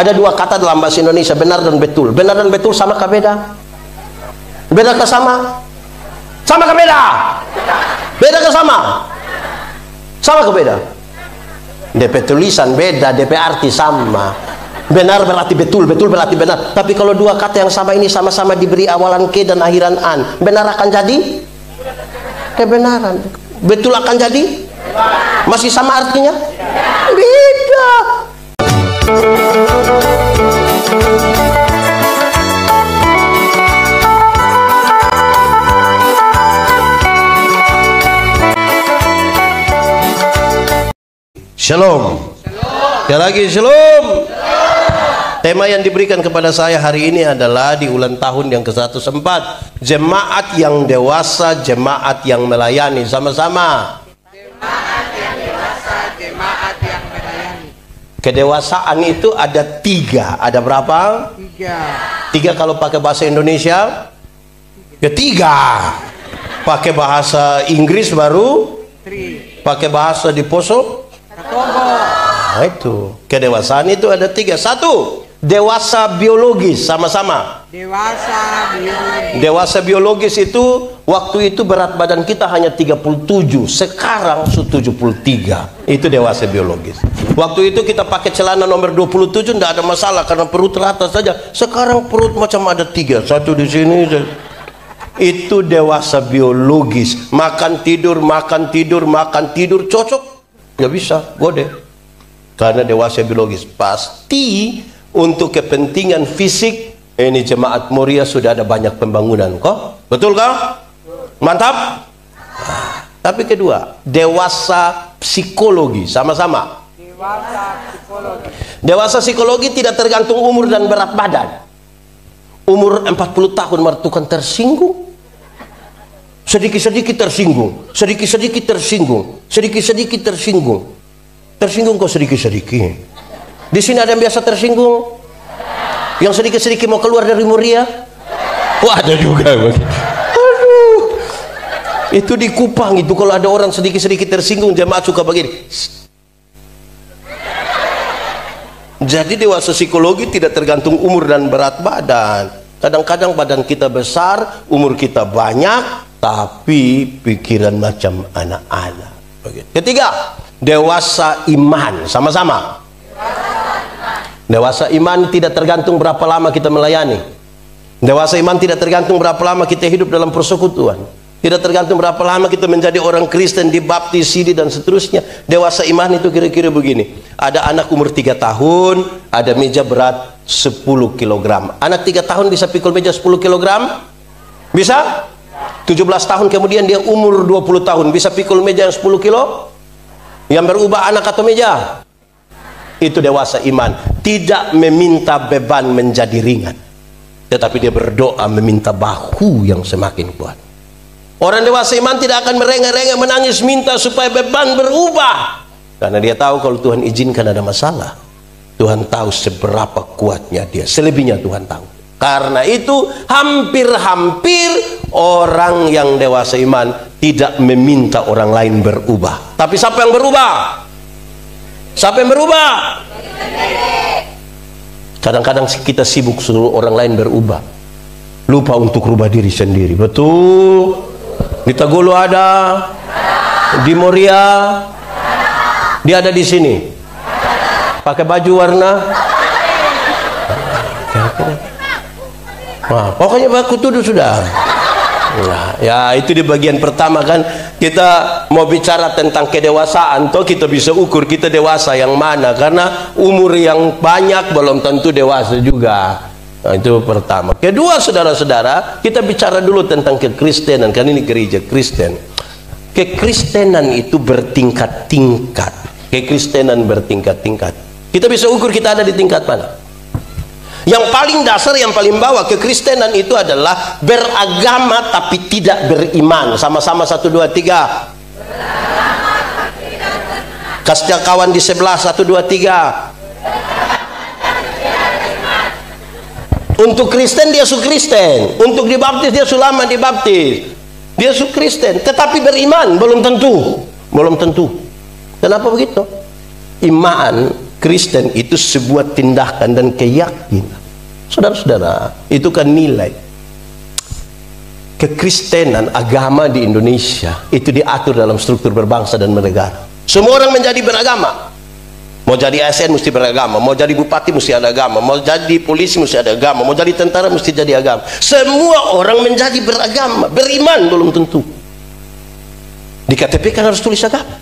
Ada dua kata dalam bahasa Indonesia, benar dan betul. Benar dan betul sama kah beda? Beda kah sama? Sama kah beda? Beda kah sama? Sama kah beda? DP tulisan beda, DP arti sama. Benar berarti betul, betul berarti benar. Tapi kalau dua kata yang sama ini sama-sama diberi awalan ke dan akhiran an, benar akan jadi kebenaran. Betul akan jadi? Masih sama artinya? Beda. Shalom. Sekali lagi shalom. Tema yang diberikan kepada saya hari ini adalah di ulang tahun yang ke-104, jemaat yang dewasa, jemaat yang melayani. Sama-sama. Jemaat yang dewasa, jemaat yang melayani. Kedewasaan itu ada 3. Ada berapa? 3 kalau pakai bahasa Indonesia? Ya 3. Pakai bahasa Inggris baru? 3. Pakai bahasa di Poso? Nah, itu kedewasaan itu ada 3. 1, dewasa biologis. Sama-sama. Dewasa biologis itu waktu itu berat badan kita hanya 37, sekarang 73. Itu dewasa biologis. Waktu itu kita pakai celana nomor 27 tidak ada masalah karena perut rata saja. Sekarang perut macam ada 3, 1 di sini. Itu dewasa biologis. Makan tidur, makan tidur, makan tidur, cocok? Nggak bisa, gode. Karena dewasa biologis. Pasti untuk kepentingan fisik, ini jemaat Moria sudah ada banyak pembangunan, kok? Betul kah? Mantap. Tapi kedua, dewasa psikologi. Sama-sama. Dewasa psikologi tidak tergantung umur dan berat badan. Umur 40 tahun mertukan tersinggung, sedikit-sedikit tersinggung, sedikit-sedikit tersinggung, sedikit-sedikit tersinggung. Tersinggung kok sedikit-sedikit. Di sini ada yang biasa tersinggung? Yang sedikit-sedikit mau keluar dari Moria? Wah, ada juga. Aduh. Itu di Kupang itu kalau ada orang sedikit-sedikit tersinggung, jemaat suka begini. Jadi dewasa psikologi tidak tergantung umur dan berat badan. Kadang-kadang badan kita besar, umur kita banyak, tapi pikiran macam anak-anak. Ketiga, dewasa iman. Sama-sama. Dewasa iman tidak tergantung berapa lama kita melayani. Dewasa iman tidak tergantung berapa lama kita hidup dalam persekutuan. Tidak tergantung berapa lama kita menjadi orang Kristen, dibaptis, sidi dan seterusnya. Dewasa iman itu kira-kira begini. Ada anak umur 3 tahun, ada meja berat 10 kg. Anak 3 tahun bisa pikul meja 10 kg? Bisa? 17 tahun kemudian dia umur 20 tahun bisa pikul meja yang 10 kilo? Yang berubah anak atau meja? Itu dewasa iman. Tidak meminta beban menjadi ringan, tetapi dia berdoa meminta bahu yang semakin kuat. Orang dewasa iman tidak akan merengek-rengek menangis minta supaya beban berubah, karena dia tahu kalau Tuhan izinkan ada masalah, Tuhan tahu seberapa kuatnya dia. Selebihnya Tuhan tahu. Karena itu hampir-hampir orang yang dewasa iman tidak meminta orang lain berubah. Tapi siapa yang berubah? Siapa yang berubah? Kadang-kadang kita sibuk suruh orang lain berubah, lupa untuk rubah diri sendiri. Betul? Di Tagolo ada, di Moria, dia ada di sini. Pakai baju warna. Wah, pokoknya aku tuduh sudah. Nah, ya itu di bagian pertama kan kita mau bicara tentang kedewasaan. Toh kita bisa ukur kita dewasa yang mana, karena umur yang banyak belum tentu dewasa juga. Nah, itu pertama. Kedua, saudara-saudara, kita bicara dulu tentang kekristenan, kan ini gereja Kristen. Kekristenan itu bertingkat-tingkat. Kekristenan bertingkat-tingkat. Kita bisa ukur kita ada di tingkat mana. Yang paling dasar, yang paling bawah kekristenan itu adalah beragama tapi tidak beriman. Sama-sama 1, 2, 3. Kasih kawan di sebelah 1, 2, 3. Untuk Kristen dia su Kristen, untuk dibaptis dia sulama dibaptis, dia su Kristen, tetapi beriman belum tentu, belum tentu. Kenapa begitu? Iman Kristen itu sebuah tindakan dan keyakinan. Saudara-saudara, itu kan nilai. Kekristenan, agama di Indonesia itu diatur dalam struktur berbangsa dan bernegara. Semua orang menjadi beragama. Mau jadi ASN mesti beragama, mau jadi bupati mesti ada agama, mau jadi polisi mesti ada agama, mau jadi tentara mesti jadi agama. Semua orang menjadi beragama, beriman belum tentu. Di KTP kan harus tulis agama.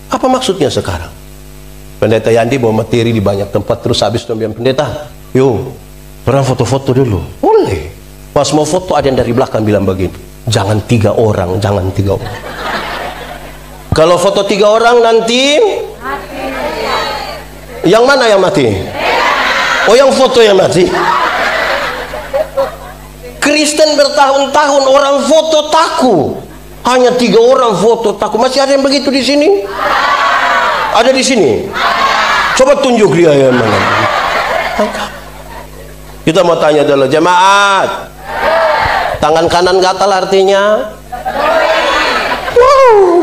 Apa maksudnya sekarang? Pendeta Yandi bawa materi di banyak tempat, terus habis itu bilang, pendeta, yo, orang foto-foto dulu. Boleh. Pas mau foto ada yang dari belakang bilang begini, jangan 3 orang, jangan 3 orang. Kalau foto 3 orang nanti yang mana yang mati? Oh, yang foto yang mati. Kristen bertahun-tahun orang foto takut. Hanya 3 orang foto takut. Masih ada yang begitu di sini? Ada di sini? Coba tunjuk dia yang mana. Kita mau tanya dulu, jemaat. Tangan kanan gatal artinya? Wow.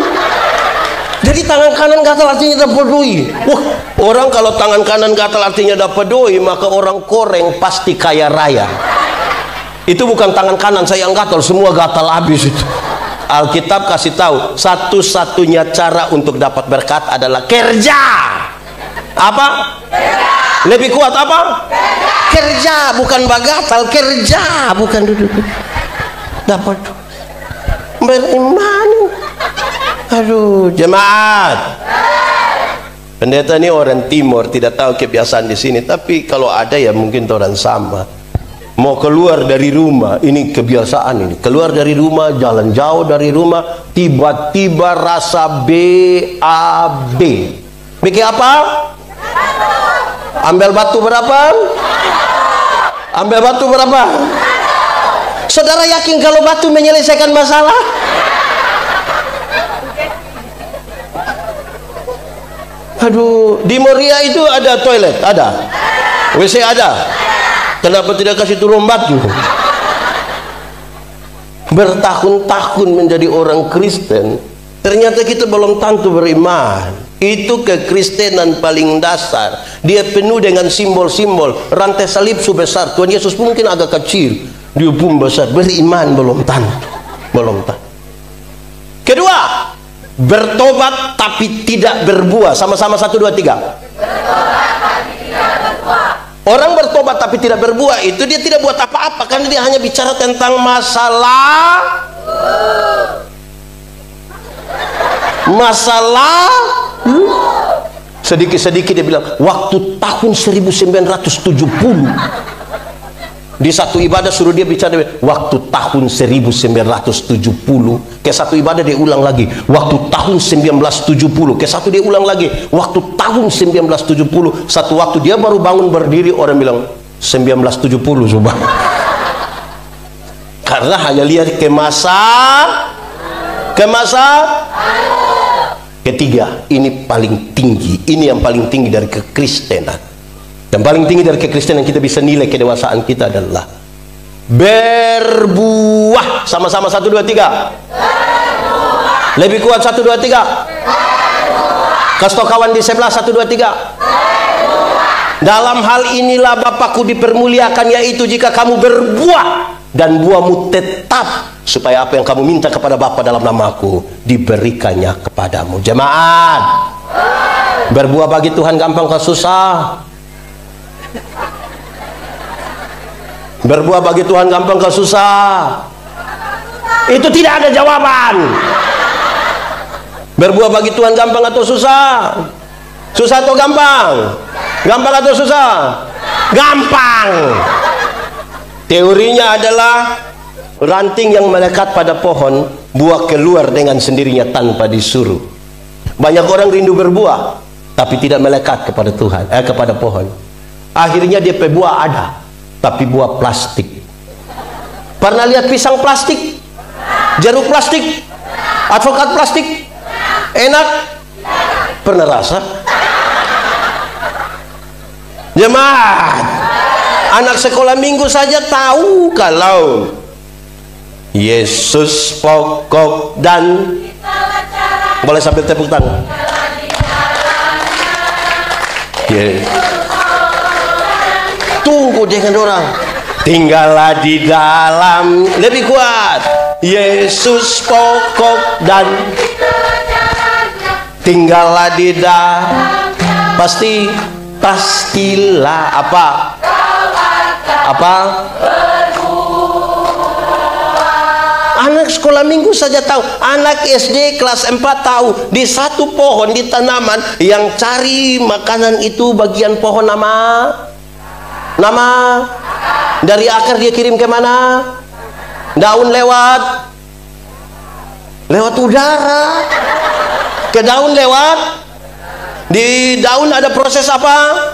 Jadi tangan kanan gatal artinya dapat doi. Wah, orang kalau tangan kanan gatal artinya dapat doi, maka orang Koreng pasti kaya raya. Itu bukan tangan kanan saya yang gatal, semua gatal habis itu. Alkitab kasih tahu, satu-satunya cara untuk dapat berkat adalah kerja. Apa? Kerja. Lebih kuat apa? Kerja, bukan bagatal, kerja, bukan duduk. Dapat beriman. Aduh, jemaat. Pendeta ini orang timur, tidak tahu kebiasaan di sini, tapi kalau ada ya mungkin orang sama. Mau keluar dari rumah, ini kebiasaan ini. Keluar dari rumah, jalan jauh dari rumah, tiba-tiba rasa BAB. Bikin apa? Ambil batu berapa? Ambil batu berapa? Saudara yakin kalau batu menyelesaikan masalah? Aduh, di Moria itu ada toilet, ada. WC ada. Kenapa tidak kasih turun batu? Bertahun-tahun menjadi orang Kristen, ternyata kita belum tentu beriman. Itu kekristenan paling dasar. Dia penuh dengan simbol-simbol. Rantai salib sebesar Tuhan Yesus mungkin agak kecil, dia pun besar. Beriman belum tentu. Belum tentu. Kedua, bertobat tapi tidak berbuah. Sama-sama 1, 2, 3. Bertobat tapi tidak berbuah. Orang bertobat tapi tidak berbuah itu dia tidak buat apa-apa, karena dia hanya bicara tentang masalah sedikit-sedikit dia bilang waktu tahun 1970 di satu ibadah suruh dia bicara waktu tahun 1970, ke satu ibadah dia ulang lagi waktu tahun 1970, ke satu dia ulang lagi waktu tahun 1970. Satu waktu dia baru bangun berdiri, orang bilang 1970 coba. Karena hanya lihat ke masa ketiga. Ini paling tinggi, ini yang paling tinggi dari kekristenan. Yang paling tinggi dari kekristenan kita bisa nilai kedewasaan kita adalah berbuah. Sama-sama 1, 2, 3. Berbuah. Lebih kuat 1, 2, 3. Berbuah. Kasih tau kawan di sebelah 1, 2, 3. Berbuah. Dalam hal inilah Bapakku dipermuliakan, yaitu jika kamu berbuah dan buahmu tetap, supaya apa yang kamu minta kepada Bapa dalam namaku diberikannya kepadamu. Jemaat, berbuah bagi Tuhan gampang atau susah? Berbuah bagi Tuhan gampang ke susah? Itu tidak ada jawaban. Berbuah bagi Tuhan gampang atau susah? Susah atau gampang? Gampang atau susah? Gampang. Teorinya adalah ranting yang melekat pada pohon, buah keluar dengan sendirinya tanpa disuruh. Banyak orang rindu berbuah tapi tidak melekat kepada Tuhan, kepada pohon. Akhirnya dia buah ada, tapi buah plastik. Pernah lihat pisang plastik? Jeruk plastik? Advokat plastik? Enak? Pernah rasa? Jemaat, anak sekolah minggu saja tahu kalau Yesus pokok dan boleh sambil tepuk tangan. Tunggu dengan orang. Tinggallah di dalam, lebih kuat. Yesus pokok dan tinggallah di dalam. Pastilah apa? Anak sekolah minggu saja tahu, anak SD kelas 4 tahu, di satu pohon, di tanaman yang cari makanan itu bagian pohon nama dari akar dia kirim ke mana? Daun lewat udara, ke daun lewat, di daun ada proses apa?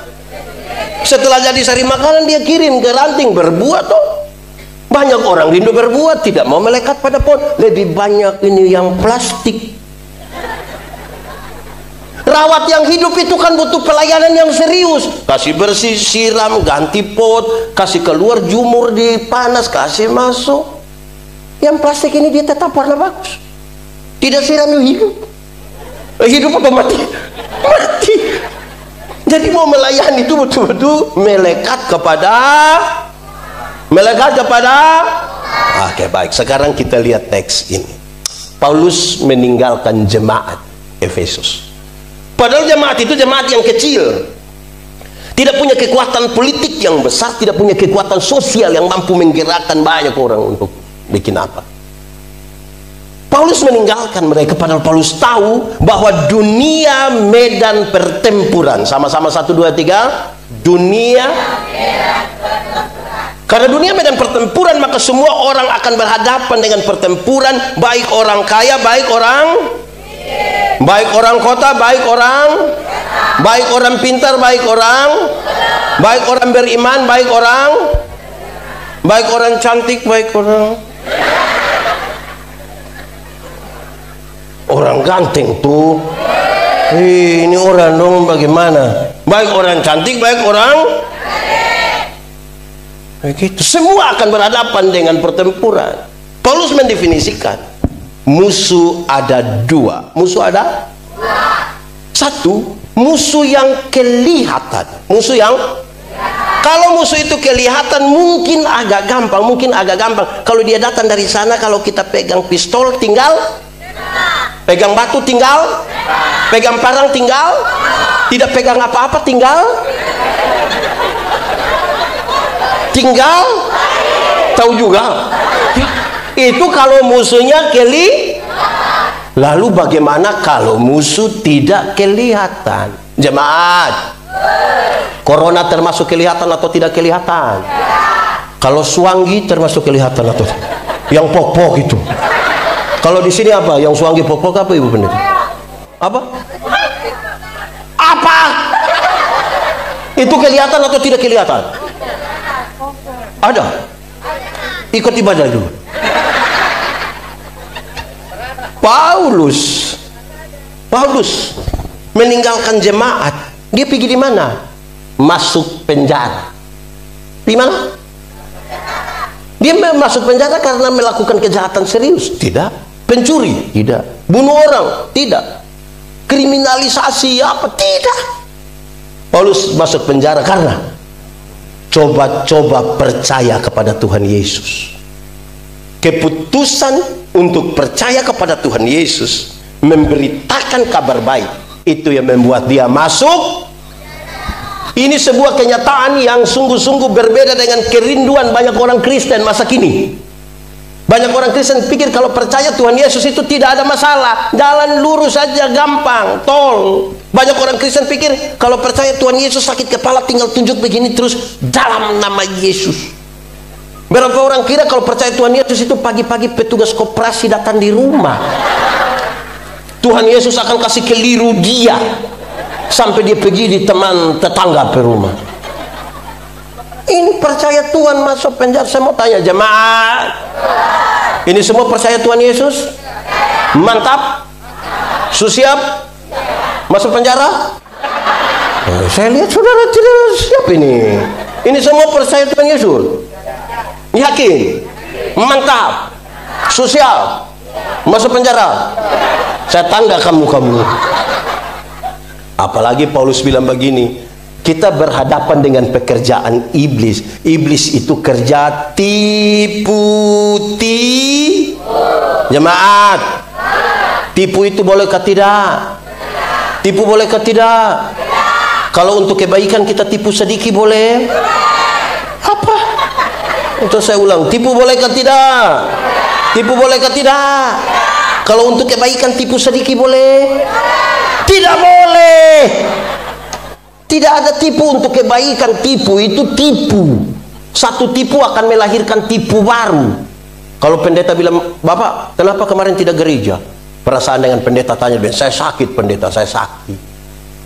Setelah jadi sari makanan dia kirim ke ranting, berbuah toh. Banyak orang rindu berbuat, tidak mau melekat pada pohon. Lebih banyak ini yang plastik. Rawat yang hidup itu kan butuh pelayanan yang serius. Kasih bersih, siram, ganti pot, kasih keluar, jumur di panas, kasih masuk. Yang plastik ini dia tetap warna bagus. Tidak siram hidup. Hidup apa mati? Mati. Jadi mau melayani itu betul-betul melekat kepada Oke, baik. Sekarang kita lihat teks ini. Paulus meninggalkan jemaat Efesus. Padahal jemaat itu jemaat yang kecil, tidak punya kekuatan politik yang besar, tidak punya kekuatan sosial yang mampu menggerakkan banyak orang untuk bikin apa. Paulus meninggalkan mereka, padahal Paulus tahu bahwa dunia medan pertempuran. Sama-sama 1, 2, 3. Dunia. Karena dunia medan pertempuran, maka semua orang akan berhadapan dengan pertempuran, baik orang kaya, baik orang kota, baik orang pintar, baik orang beriman, baik orang cantik, baik orang ganteng tuh. Ini orang dong bagaimana? Baik orang cantik, baik orang begitu. Semua akan berhadapan dengan pertempuran. Paulus mendefinisikan musuh ada 2. Musuh ada 1, musuh yang kelihatan. Kalau musuh itu kelihatan mungkin agak gampang. Kalau dia datang dari sana, kalau kita pegang pistol tinggal, pegang batu tinggal, pegang parang tinggal, tidak pegang apa-apa tinggal tahu juga. Itu kalau musuhnya lalu bagaimana kalau musuh tidak kelihatan? Jemaat, corona termasuk kelihatan atau tidak kelihatan? Kalau suanggi termasuk kelihatan atau yang pok-pok itu? Kalau di sini apa? Yang suanggi pok-pok apa, Ibu Pendeta? Apa? Itu kelihatan atau tidak kelihatan? Ada. Ikut ibadah dulu. Paulus meninggalkan jemaat. Dia pergi di mana? Masuk penjara. Di mana? Dia masuk penjara karena melakukan kejahatan serius? Tidak. Pencuri? Tidak. Bunuh orang? Tidak. Kriminalisasi apa? Tidak. Paulus masuk penjara karena coba-coba percaya kepada Tuhan Yesus. Keputusan untuk percaya kepada Tuhan Yesus, memberitakan kabar baik, itu yang membuat dia masuk. Ini sebuah kenyataan yang sungguh-sungguh berbeda dengan kerinduan banyak orang Kristen masa kini. Banyak orang Kristen pikir kalau percaya Tuhan Yesus itu tidak ada masalah, jalan lurus saja, gampang, tol. Banyak orang Kristen pikir kalau percaya Tuhan Yesus sakit kepala tinggal tunjuk begini terus dalam nama Yesus. Berapa orang kira kalau percaya Tuhan Yesus itu pagi-pagi petugas koperasi datang di rumah. Tuhan Yesus akan kasih keliru dia sampai dia pergi di teman tetangga per rumah. Ini percaya Tuhan masuk penjara. Saya mau tanya jemaat, ini semua percaya Tuhan Yesus? Mantap? Siap? Masuk penjara? Saya lihat saudara tidak siap ini. Ini semua percaya Tuhan Yesus? Yakin? Mantap? Siap? Masuk penjara? Saya tanda kamu. Apalagi Paulus bilang begini, kita berhadapan dengan pekerjaan iblis. Iblis itu kerja tipu. Jemaat, tipu itu bolehkah tidak? Tipu bolehkah tidak? Kalau untuk kebaikan kita tipu sedikit boleh? Apa? Untuk saya ulang, tipu bolehkah tidak? Tipu bolehkah tidak? Kalau untuk kebaikan tipu sedikit boleh? Tidak boleh. Tidak ada tipu untuk kebaikan. Tipu itu tipu. Satu tipu akan melahirkan tipu baru. Kalau pendeta bilang, Bapak kenapa kemarin tidak gereja? Perasaan dengan pendeta tanya, saya sakit pendeta, saya sakit.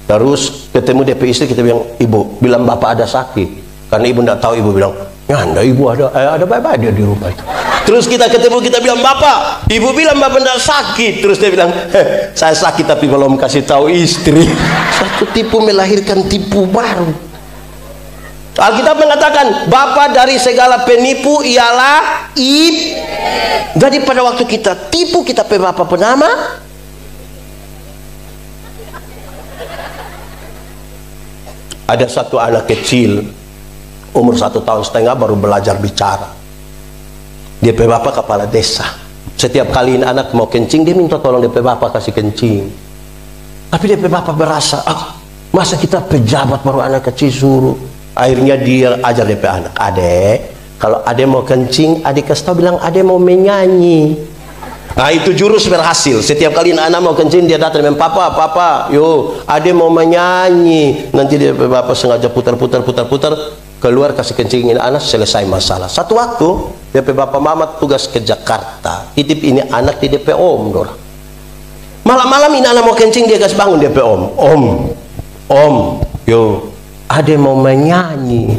Terus ketemu DP istri, kita bilang, Ibu, bilang Bapak ada sakit. Karena ibu tidak tahu, ibu bilang, ya anda ibu ada baik-baik dia di rumah itu. Terus kita ketemu, kita bilang, Bapak, ibu bilang Bapak tidak sakit. Terus dia bilang, saya sakit tapi belum kasih tahu istri. Satu tipu melahirkan tipu baru. Alkitab mengatakan, Bapa dari segala penipu ialah iblis. Jadi pada waktu kita tipu, kita pe Bapa penama. Ada satu anak kecil umur 1,5 tahun baru belajar bicara. Dia pe Bapa kepala desa. Setiap kali anak mau kencing, dia minta tolong dia pe Bapa kasih kencing. Tapi dia pe Bapa berasa, masa kita pejabat baru anak kecil suruh. Akhirnya dia ajar dia pe anak, adek, kalau adek mau kencing, adek kasih tahu, bilang adek mau menyanyi. Nah itu jurus berhasil. Setiap kali anak mau kencing, dia datang dengan papa, yo adek mau menyanyi. Nanti dia pe Bapa sengaja putar, keluar kasih kencingin anak, selesai masalah. Satu waktu dia pe Bapa mama tugas ke Jakarta, titip ini anak di DP om dorang. Malam-malam ini anak mau kencing, dia kasih bangun DP om, yo ada mau menyanyi.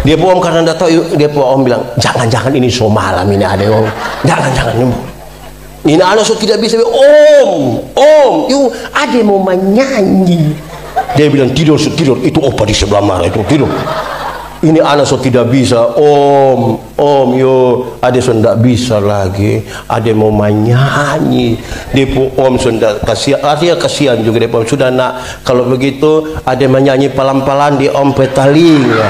Dia om karena tidak tahu, dia om bilang, jangan ini so malam ini ada om, jangan ini anak so tidak bisa. Om, yuk ada mau menyanyi. Dia bilang tidur itu opa di sebelah marah itu tidur. Ini anak so tidak bisa. Om, yo ada so tidak bisa lagi. Ada mau menyanyi. Dia om so tidak kasihan. Artinya kasihan juga dia om sudah nak. Kalau begitu ada menyanyi pelan-pelan di om petalinga.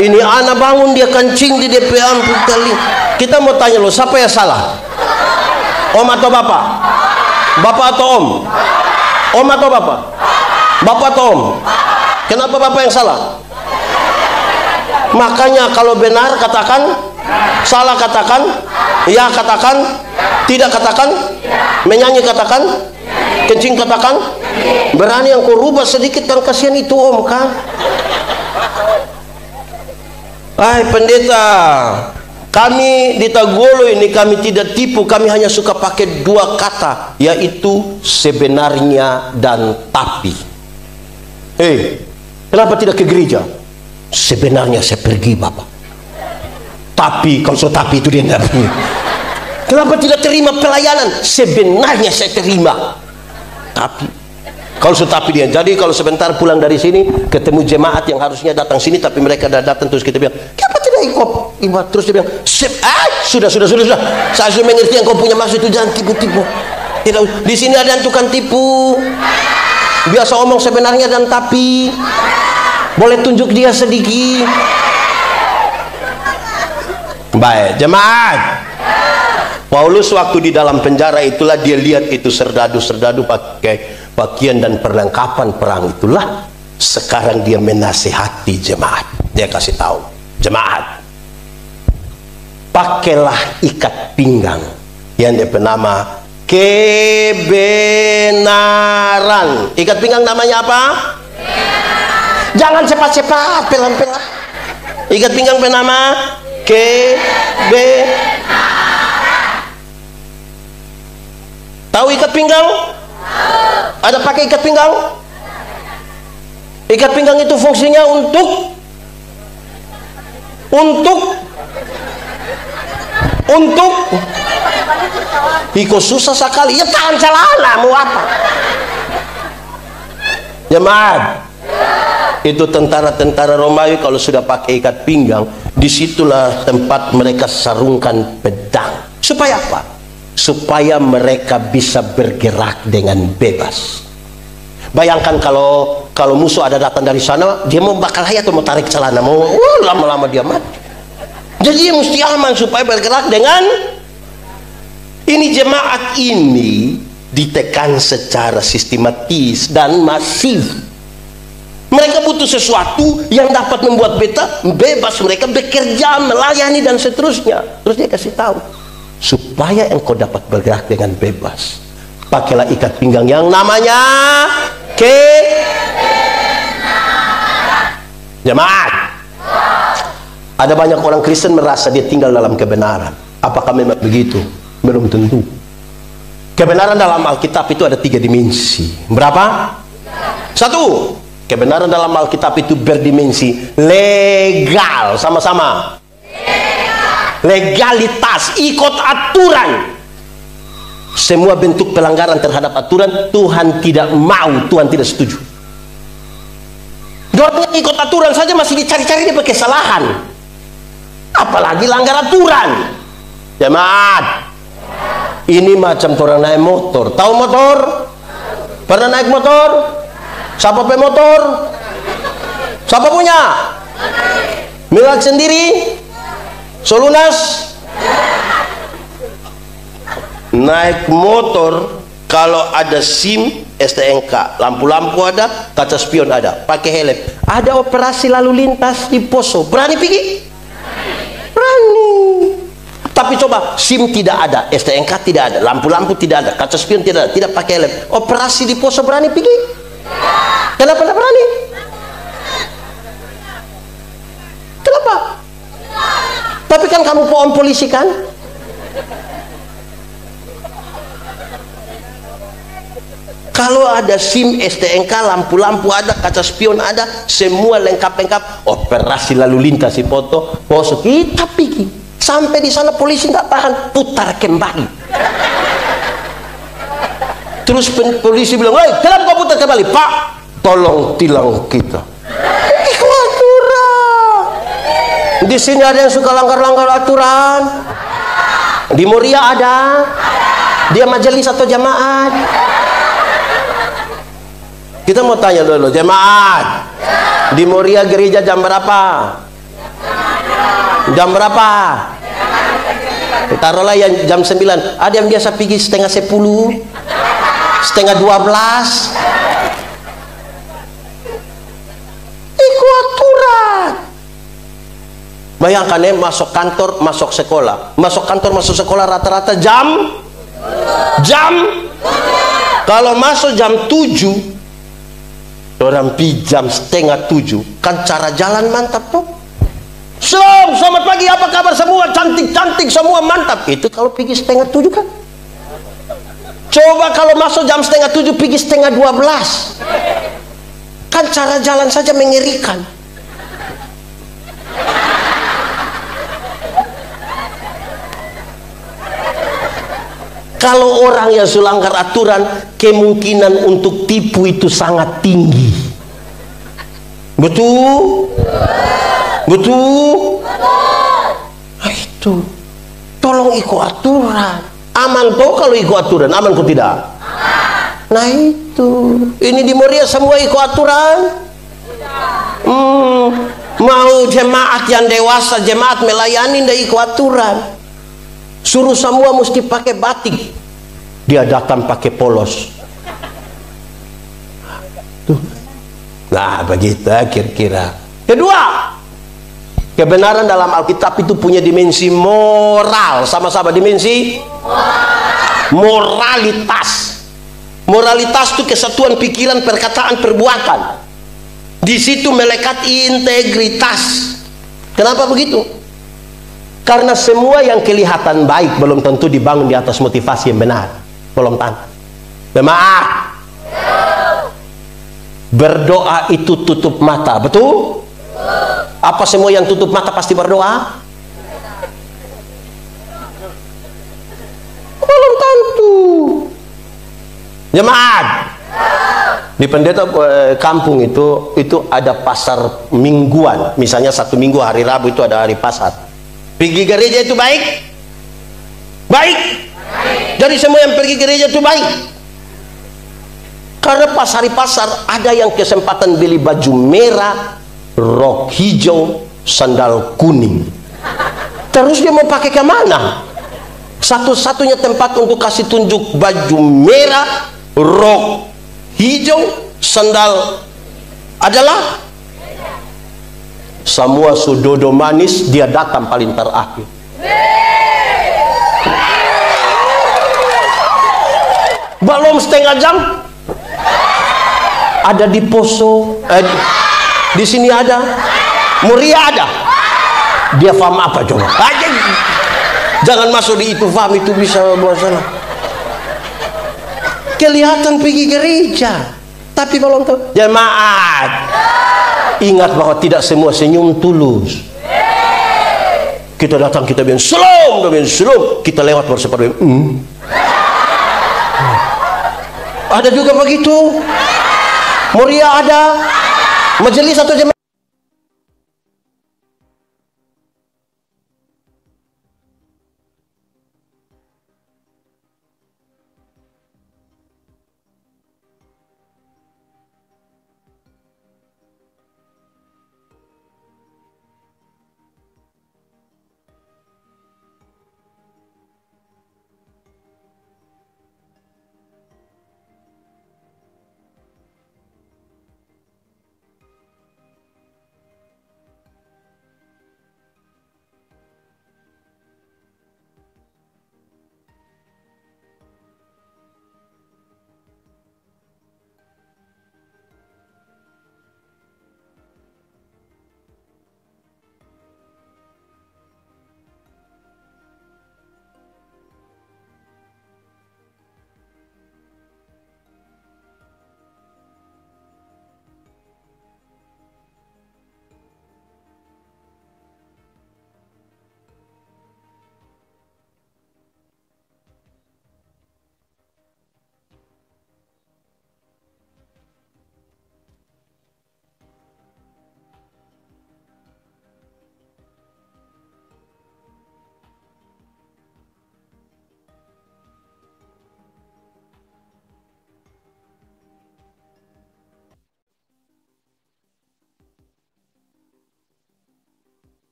Ini anak bangun dia kencing di DP om petalinga. Kita mau tanya lo, siapa yang salah? Om atau bapak? Bapak atau om? Om atau bapak? Bapak atau om? Kenapa bapak yang salah? Makanya kalau benar katakan, salah katakan, ya katakan, tidak katakan, menyanyi katakan, kencing katakan. Berani yang kau rubah sedikit kan kasihan itu om kan? Hai pendeta, kami di Tagolo ini kami tidak tipu, kami hanya suka pakai dua kata, yaitu sebenarnya dan tapi. Kenapa tidak ke gereja? Sebenarnya saya pergi Bapak. Tapi kalau so tapi itu dia tidak pergi. Kenapa tidak terima pelayanan? Sebenarnya saya terima. Tapi kalau so tapi dia. Jadi kalau sebentar pulang dari sini ketemu jemaat yang harusnya datang sini tapi mereka tidak datang, terus kita bilang, kenapa tidak ikut? Terus dia bilang, sudah. Saya sudah mengerti yang kau punya maksud itu, jangan tipu-tipu. Di sini ada yang tukang tipu. Biasa omong sebenarnya dan tapi. Boleh tunjuk dia sedikit. Baik, jemaat. Paulus waktu di dalam penjara itulah dia lihat itu serdadu-serdadu pakai pakaian dan perlengkapan perang itulah. Sekarang dia menasihati jemaat. Dia kasih tahu, jemaat, pakailah ikat pinggang yang dia bernama kebenaran. Ikat pinggang namanya apa? Jangan cepat-cepat, pelan-pelan. Ikat pinggang bernama kebenaran. Tahu ikat pinggang? Ada pakai ikat pinggang? Ikat pinggang itu fungsinya untuk Iko susah sekali. Ya tahan celana mau apa? Jemaat, itu tentara-tentara Romawi kalau sudah pakai ikat pinggang, disitulah tempat mereka sarungkan pedang. Supaya apa? Supaya mereka bisa bergerak dengan bebas. Bayangkan kalau musuh ada datang dari sana, dia mau bakal hayat atau mau tarik celana, mau lama-lama dia mati. Jadi dia mesti aman supaya bergerak dengan ini. Jemaat ini ditekan secara sistematis dan masif. Mereka butuh sesuatu yang dapat membuat bebas mereka bekerja, melayani dan seterusnya. Terus dia kasih tahu, supaya engkau dapat bergerak dengan bebas, pakailah ikat pinggang yang namanya jemaat. Ada banyak orang Kristen merasa dia tinggal dalam kebenaran. Apakah memang begitu? Belum tentu. Kebenaran dalam Alkitab itu ada 3 dimensi. Berapa? 1. Kebenaran dalam Alkitab itu berdimensi legal, sama-sama. Legalitas, ikut aturan. Semua bentuk pelanggaran terhadap aturan Tuhan tidak mau, Tuhan tidak setuju. Orang ikut aturan saja masih dicari-cari dia pakai kesalahan, apalagi langgar aturan. Jemaat, ini macam orang naik motor. Tahu motor? Pernah naik motor? Siapa punya motor? Siapa punya? Milik sendiri? Solunas? Naik motor kalau ada SIM, STNK, lampu-lampu ada, kaca spion ada, pakai helm, ada operasi lalu lintas di Poso, berani pergi? Berani. Tapi coba SIM tidak ada, STNK tidak ada, lampu-lampu tidak ada, kaca spion tidak ada, tidak pakai helm, operasi di Poso, berani pergi? Kenapa tidak berani? Kenapa? Tapi kan kamu pohon polisi kan? Kalau ada SIM, STNK, lampu-lampu ada, kaca spion ada, semua lengkap-lengkap, operasi lalu lintas di Poso, kita pergi. Sampai di sana polisi nggak tahan, putar kembali. Terus polisi bilang, "Woi, kenapa kau putar kembali?" "Pak, tolong tilang kita." Ikut aturan. Di sini ada yang suka langgar-langgar aturan. Di Moria ada. Dia majelis atau jamaat? Kita mau tanya dulu, jemaat di Moria gereja jam berapa? Jam berapa? Taruhlah yang jam 9. Ada yang biasa pergi setengah 10, setengah 12. Ikut aturan. Bayangkan ya, masuk kantor, masuk sekolah. Masuk kantor, masuk sekolah rata-rata jam. Kalau masuk jam 7, orang jam setengah 7, kan cara jalan mantap tuh. Selamat pagi, apa kabar semua, cantik-cantik semua, mantap. Itu kalau pergi setengah 7 kan. Coba kalau masuk jam setengah 7 pergi setengah 12, kan cara jalan saja mengerikan. Kalau orang yang melanggar aturan, kemungkinan untuk tipu itu sangat tinggi. Betul? Betul? Nah, itu. Tolong ikut aturan. Aman kok kalau ikut aturan, aman kok tidak? Nah itu. Ini di Moria semua ikut aturan. Mau jemaat yang dewasa, jemaat melayani, tidak ikut aturan. Suruh semua mesti pakai batik, dia datang pakai polos. Tuh. Nah begitu kira-kira. Kedua, kebenaran dalam Alkitab itu punya dimensi moral. Sama-sama dimensi moralitas. Moralitas itu kesatuan pikiran, perkataan, perbuatan. Di situ melekat integritas. Kenapa begitu? Karena semua yang kelihatan baik belum tentu dibangun di atas motivasi yang benar. Belum tentu. Jemaat, berdoa itu tutup mata, betul? Apa semua yang tutup mata pasti berdoa? Belum tentu. Jemaat, di pendeta kampung itu ada pasar mingguan. Misalnya satu minggu hari Rabu itu ada hari pasar. Pergi gereja itu baik? Baik. Jadi semua yang pergi gereja itu baik. Karena pas hari pasar ada yang kesempatan beli baju merah, rok hijau, sandal kuning. Terus dia mau pakai ke mana? Satu-satunya tempat untuk kasih tunjuk baju merah, rok hijau, sandal adalah semua sudodo manis, dia datang paling terakhir. Belum setengah jam ada di Poso, di sini ada, Muria ada. Dia faham apa coba? Jangan masuk di itu, faham itu bisa masalah. Kelihatan pergi gereja, tapi belum tahu. Jemaat, ingat bahwa tidak semua senyum tulus. Kita datang, kita bilang shalom, kita lewat baru separuh. Ada juga begitu. Muria ada, majelis atau jemaat.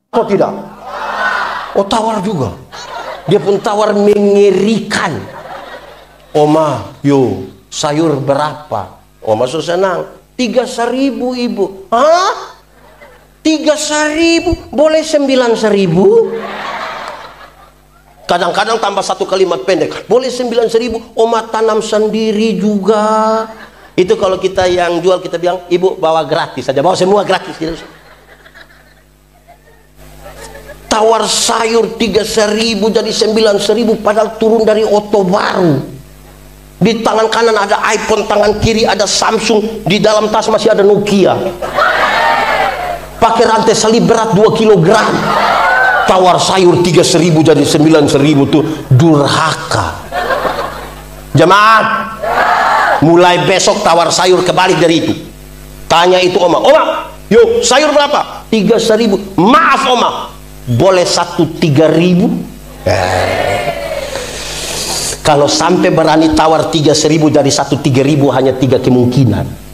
Atau tidak? Oh, tawar juga. Dia pun tawar mengerikan. Oma, yo, sayur berapa? Oma so senang. 3.000 ibu. Hah? 3.000? Boleh 9.000? Kadang-kadang tambah satu kalimat pendek. Boleh 9.000? Oma tanam sendiri juga. Itu kalau kita yang jual kita bilang, ibu bawa gratis saja. Bawa semua gratis. Tawar sayur 3.000 jadi 9.000 padahal turun dari oto baru. Di tangan kanan ada iPhone, tangan kiri ada Samsung, di dalam tas masih ada Nokia. Pakai rantai salib berat 2 kilogram. Tawar sayur 3.000 jadi 9.000 tuh durhaka. Jemaat, mulai besok tawar sayur kebalik dari itu. Tanya itu oma, yuk sayur berapa? 3.000. Maaf oma, boleh 3.000? Kalau sampai berani tawar 3.000 dari 3.000 hanya 3 kemungkinan.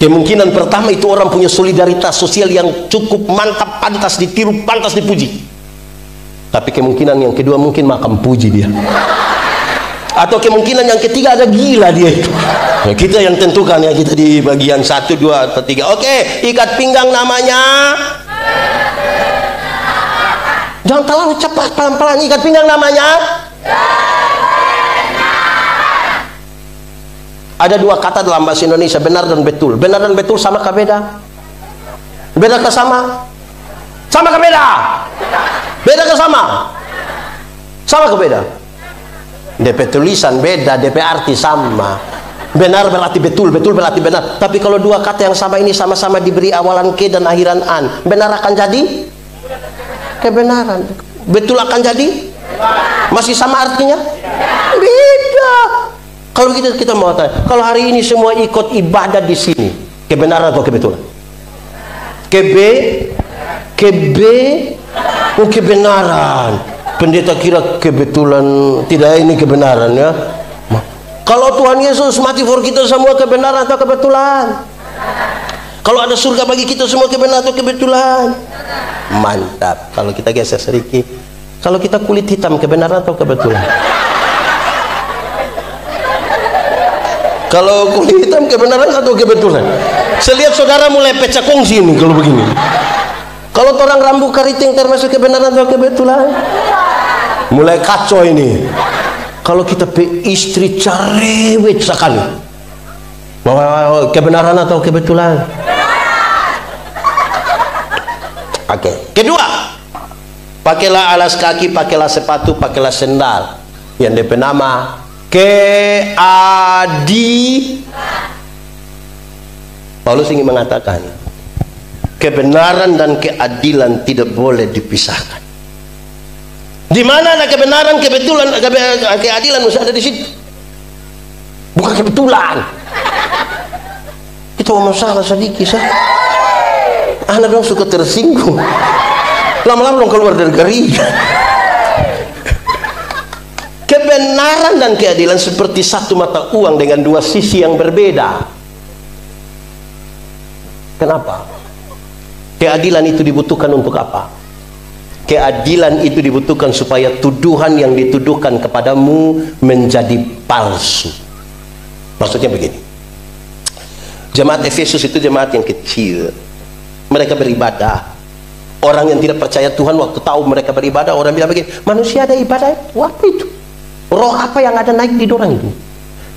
Kemungkinan pertama itu orang punya solidaritas sosial yang cukup mantap, pantas ditiru, pantas dipuji. Tapi kemungkinan yang kedua mungkin makam puji dia. Atau kemungkinan yang ketiga ada gila dia itu. Nah, kita yang tentukan ya, kita di bagian 1, 2, atau 3. Oke, ikat pinggang namanya. Jangan terlalu cepat, pelan-pelan. Ikat pinggang namanya. Ada 2 kata dalam bahasa Indonesia, benar dan betul. Benar dan betul sama kah beda? Beda kah sama? Sama kah beda? Beda kah sama? Sama kah beda? DP tulisan beda, DP arti sama. Benar berarti betul, betul berarti benar. Tapi kalau 2 kata yang sama ini sama-sama diberi awalan ke dan akhiran an, benar akan jadi kebenaran. Betul akan jadi? Masih sama artinya? Beda. Kalau kita mau tanya, kalau hari ini semua ikut ibadah di sini, kebenaran atau kebetulan? Kebenaran. Pendeta kira kebetulan, tidak, ini kebenaran ya. Kalau Tuhan Yesus mati for kita semua, kebenaran atau kebetulan? Kalau ada surga bagi kita semua, kebenaran atau kebetulan? Mantap. Kalau kita geser sedikit, kalau kita kulit hitam, kebenaran atau kebetulan? Kalau kulit hitam, kebenaran atau kebetulan? Saya lihat saudara mulai pecah kongsi ini kalau begini. Kalau orang rambut keriting termasuk kebenaran atau kebetulan? Mulai kacau ini. Kalau kita istri cerewet sekali, bahwa kebenaran atau kebetulan? Oke. Kedua, pakailah alas kaki, pakailah sepatu, pakailah sendal yang DP nama Paulus ingin mengatakan kebenaran dan keadilan tidak boleh dipisahkan. Di mana ada kebenaran, kebetulan, keadilan mesti ada di situ. Bukan kebetulan. Kita mau salah sedikit sah. Anak dong suka tersinggung. Lama-lama dong keluar dari gereja. Kebenaran dan keadilan seperti satu mata uang dengan 2 sisi yang berbeda. Kenapa? Keadilan itu dibutuhkan untuk apa? Keadilan itu dibutuhkan supaya tuduhan yang dituduhkan kepadamu menjadi palsu. Maksudnya begini, jemaat Efesus itu jemaat yang kecil. Mereka beribadah. Orang yang tidak percaya Tuhan waktu tahu mereka beribadah, orang bilang begini, manusia ada ibadah, apa itu? Roh apa yang ada naik di dorang itu?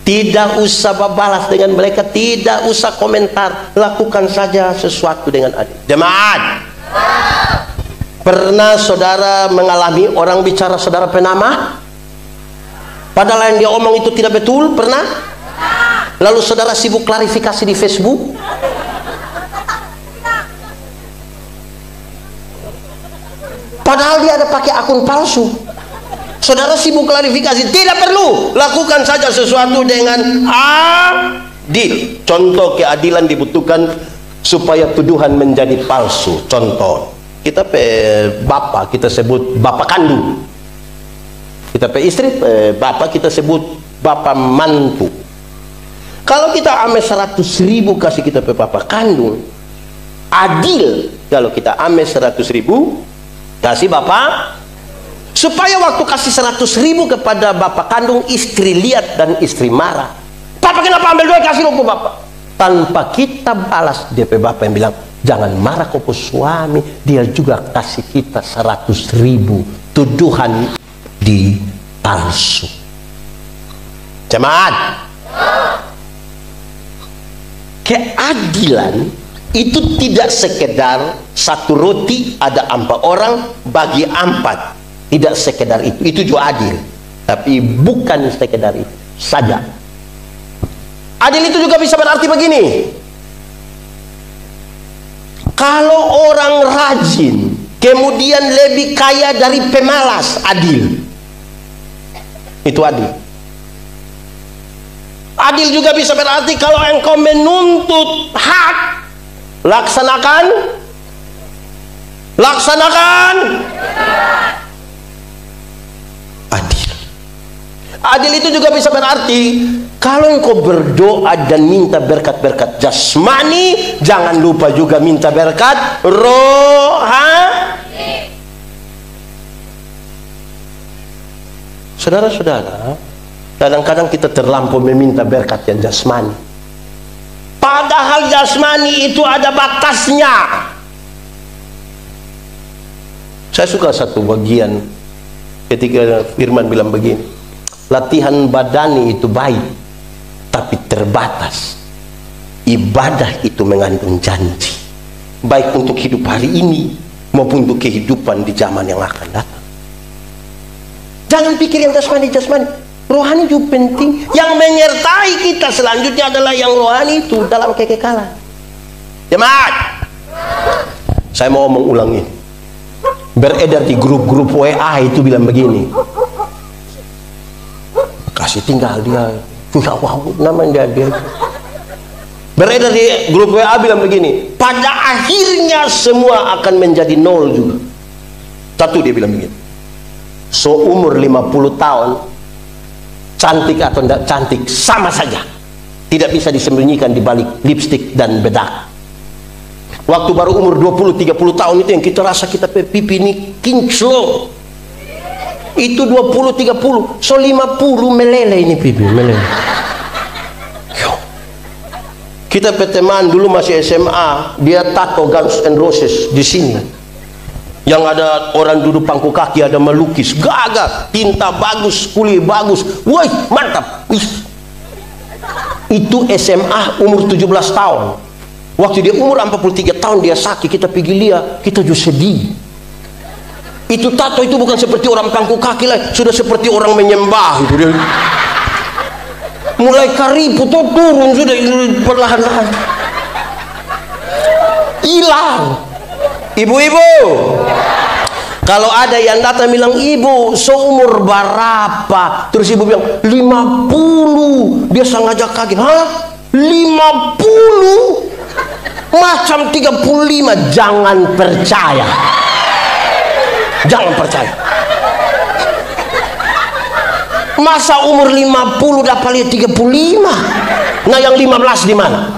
Tidak usah balas dengan mereka, tidak usah komentar, lakukan saja sesuatu dengan adil. Jemaat, pernah saudara mengalami orang bicara saudara penamah, padahal yang dia omong itu tidak betul? Pernah? Lalu saudara sibuk klarifikasi di Facebook? Padahal dia ada pakai akun palsu. Saudara sibuk klarifikasi, tidak perlu, lakukan saja sesuatu dengan adil. Contoh keadilan dibutuhkan supaya tuduhan menjadi palsu. Contoh, kita bapak kita sebut bapak kandung, kita istri bapak kita sebut bapak mantu. Kalau kita ame 100.000 kasih kita bapak kandung, adil kalau kita ame 100.000 kasih bapak, supaya waktu kasih 100.000 kepada bapak kandung, istri lihat dan istri marah, papa kenapa ambil 2 kasih ke bapak? Tanpa kita balas, DP bapak yang bilang, jangan marah kau suami, dia juga kasih kita 100.000. Tuduhan di palsu. Jemaat, keadilan itu tidak sekedar 1 roti ada 4 orang bagi 4. Tidak sekedar itu juga adil, tapi bukan sekedar itu. saja. Adil itu juga bisa berarti begini. Kalau orang rajin kemudian lebih kaya dari pemalas, adil. Itu adil. Adil juga bisa berarti kalau engkau menuntut hak, laksanakan. Adil. Adil itu juga bisa berarti kalau engkau berdoa dan minta berkat-berkat jasmani, jangan lupa juga minta berkat rohani. Saudara-saudara, kadang-kadang kita terlampau meminta berkat yang jasmani, padahal jasmani itu ada batasnya. Saya suka satu bagian ketika Firman bilang begini, latihan badani itu baik tapi terbatas, ibadah itu mengandung janji, baik untuk hidup hari ini maupun untuk kehidupan di zaman yang akan datang. Jangan pikir yang jasmani, rohani juga penting. Yang menyertai kita selanjutnya adalah yang rohani itu dalam kekekalan. Jemaat, saya mau mengulang ini. Beredar di grup-grup WA itu bilang begini, kasih tinggal dia, namanya dia. Beredar di grup WA bilang begini, pada akhirnya semua akan menjadi nol juga. Satu dia bilang begini, seumur 50 tahun cantik atau tidak cantik sama saja, tidak bisa disembunyikan di balik lipstik dan bedak. Waktu baru umur 20-30 tahun itu yang kita rasa kita pipi ini kinclong, itu 20-30, so 50 meleleh ini pipi, meleleh. Kita teman dulu masih SMA, dia tato Guns N' Roses di sini, yang ada orang duduk pangku kaki, ada melukis, gagah, tinta bagus, kulit bagus, woi mantap. Itu SMA umur 17 tahun. Waktu dia umur 43 tahun dia sakit, kita pergi lihat, kita juga sedih. Itu tato itu bukan seperti orang pangku kaki lah, sudah seperti orang menyembah itu dia. Mulai karipu tuh turun sudah perlahan-lahan. Hilang. Ibu-ibu, kalau ada yang datang bilang, ibu seumur berapa? Terus ibu bilang 50, dia sengaja kaget. Hah? 50? Macam 35, jangan percaya. Jangan percaya. Masa umur 50 dapat lihat 35? Nah yang 15 di mana?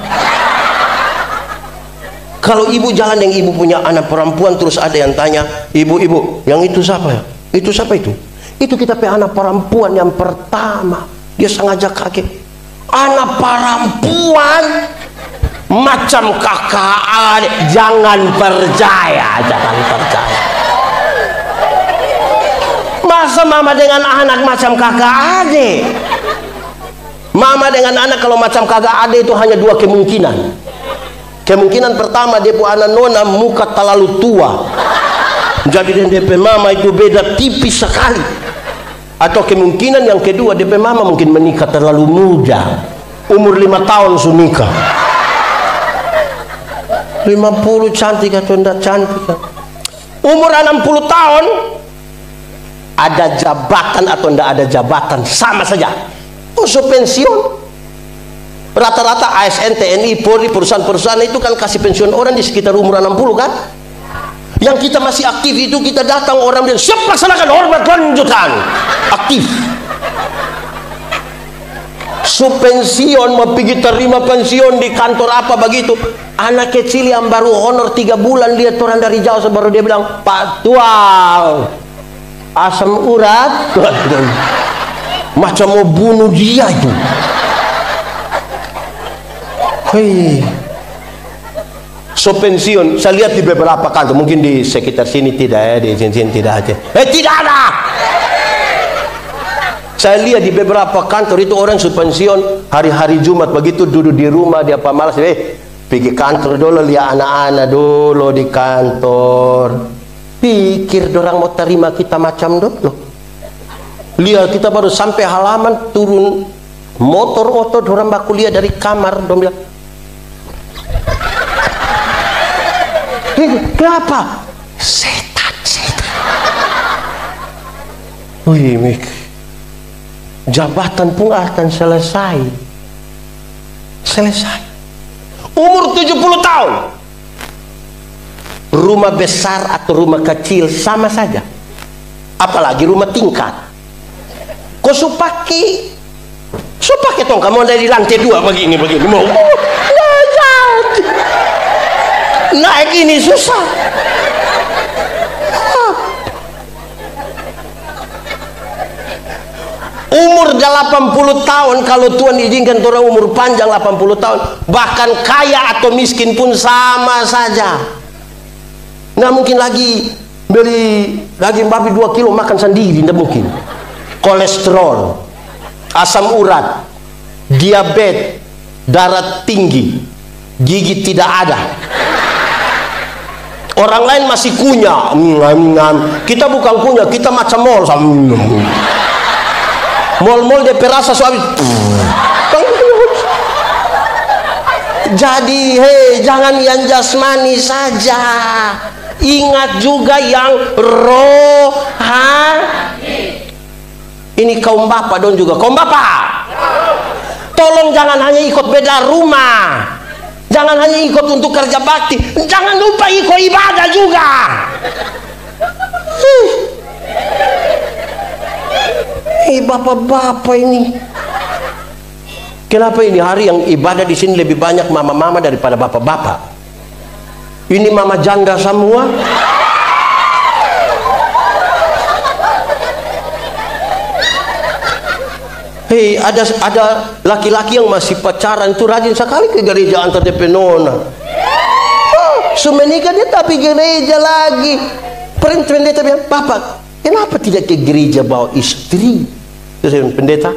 Kalau ibu jalan yang ibu punya anak perempuan, terus ada yang tanya, ibu-ibu, yang itu siapa ya? Itu siapa itu? Itu kita punya anak perempuan yang pertama. Dia sengaja kaget. Anak perempuan macam kakak adik, jangan percaya, jangan percaya. Masa mama dengan anak macam kakak adik? Mama dengan anak kalau macam kakak adik itu hanya dua kemungkinan. Kemungkinan pertama, dia punya anak nona muka terlalu tua, jadi DP mama itu beda tipis sekali. Atau kemungkinan yang kedua, DP mama mungkin menikah terlalu muda, umur 5 tahun sudah nikah. 50 cantik atau tidak cantik? Umur 60 tahun ada jabatan atau tidak ada jabatan sama saja. Masuk pensiun. Rata-rata ASN, TNI, Polri, perusahaan-perusahaan itu kan kasih pensiun orang di sekitar umur 60 kan? Yang kita masih aktif itu kita datang orang bilang siap laksanakan hormat lanjutan, aktif. Pensiun mau pergi terima pensiun di kantor apa begitu, anak kecil yang baru honor 3 bulan lihat orang dari jauh, baru dia bilang, Pak Tual asam urat, macam mau bunuh dia itu. Hei. Pensiun saya lihat di beberapa kantor, mungkin di sekitar sini tidak ya, di sini tidak aja. Tidak ada. Saya lihat di beberapa kantor itu orang pensiun hari-hari Jumat begitu duduk di rumah, dia pemalas, pergi kantor dulu, lihat anak-anak dulu di kantor. Pikir orang mau terima kita macam dulu. Lihat kita baru sampai halaman turun motor otot orang bakuliah dari kamar, dong bilang, kenapa? Setan. Wih, Mik, jabatan pun akan selesai. Umur 70 tahun, rumah besar atau rumah kecil sama saja, apalagi rumah tingkat. Kau supaki tong kamu dari lantai 2 begini mau naik ini susah. Umur 80 tahun, kalau Tuhan izinkan orang umur panjang 80 tahun, bahkan kaya atau miskin pun sama saja. Nggak mungkin lagi beli daging babi 2 kilo makan sendiri, nggak mungkin. Kolesterol, asam urat, diabetes, darah tinggi, gigi tidak ada. Orang lain masih kunyah, kita bukan kunyah, kita macam mol. Mol DP rasa suami. Jadi jangan yang jasmani saja, ingat juga yang rohani. Ini kaum bapak don juga, kaum bapak, tolong jangan hanya ikut beda rumah, jangan hanya ikut untuk kerja bakti, jangan lupa ikut ibadah juga. Bapak-bapak ini, kenapa ini hari yang ibadah di sini lebih banyak mama-mama daripada bapak-bapak? Ini mama janda semua. Ada laki-laki yang masih pacaran itu rajin sekali ke gereja antar DP nona. Semenikah dia tapi gereja lagi. Pendeta bilang, Bapak, kenapa tidak ke gereja bawa istri? Terus saya bilang, pendeta,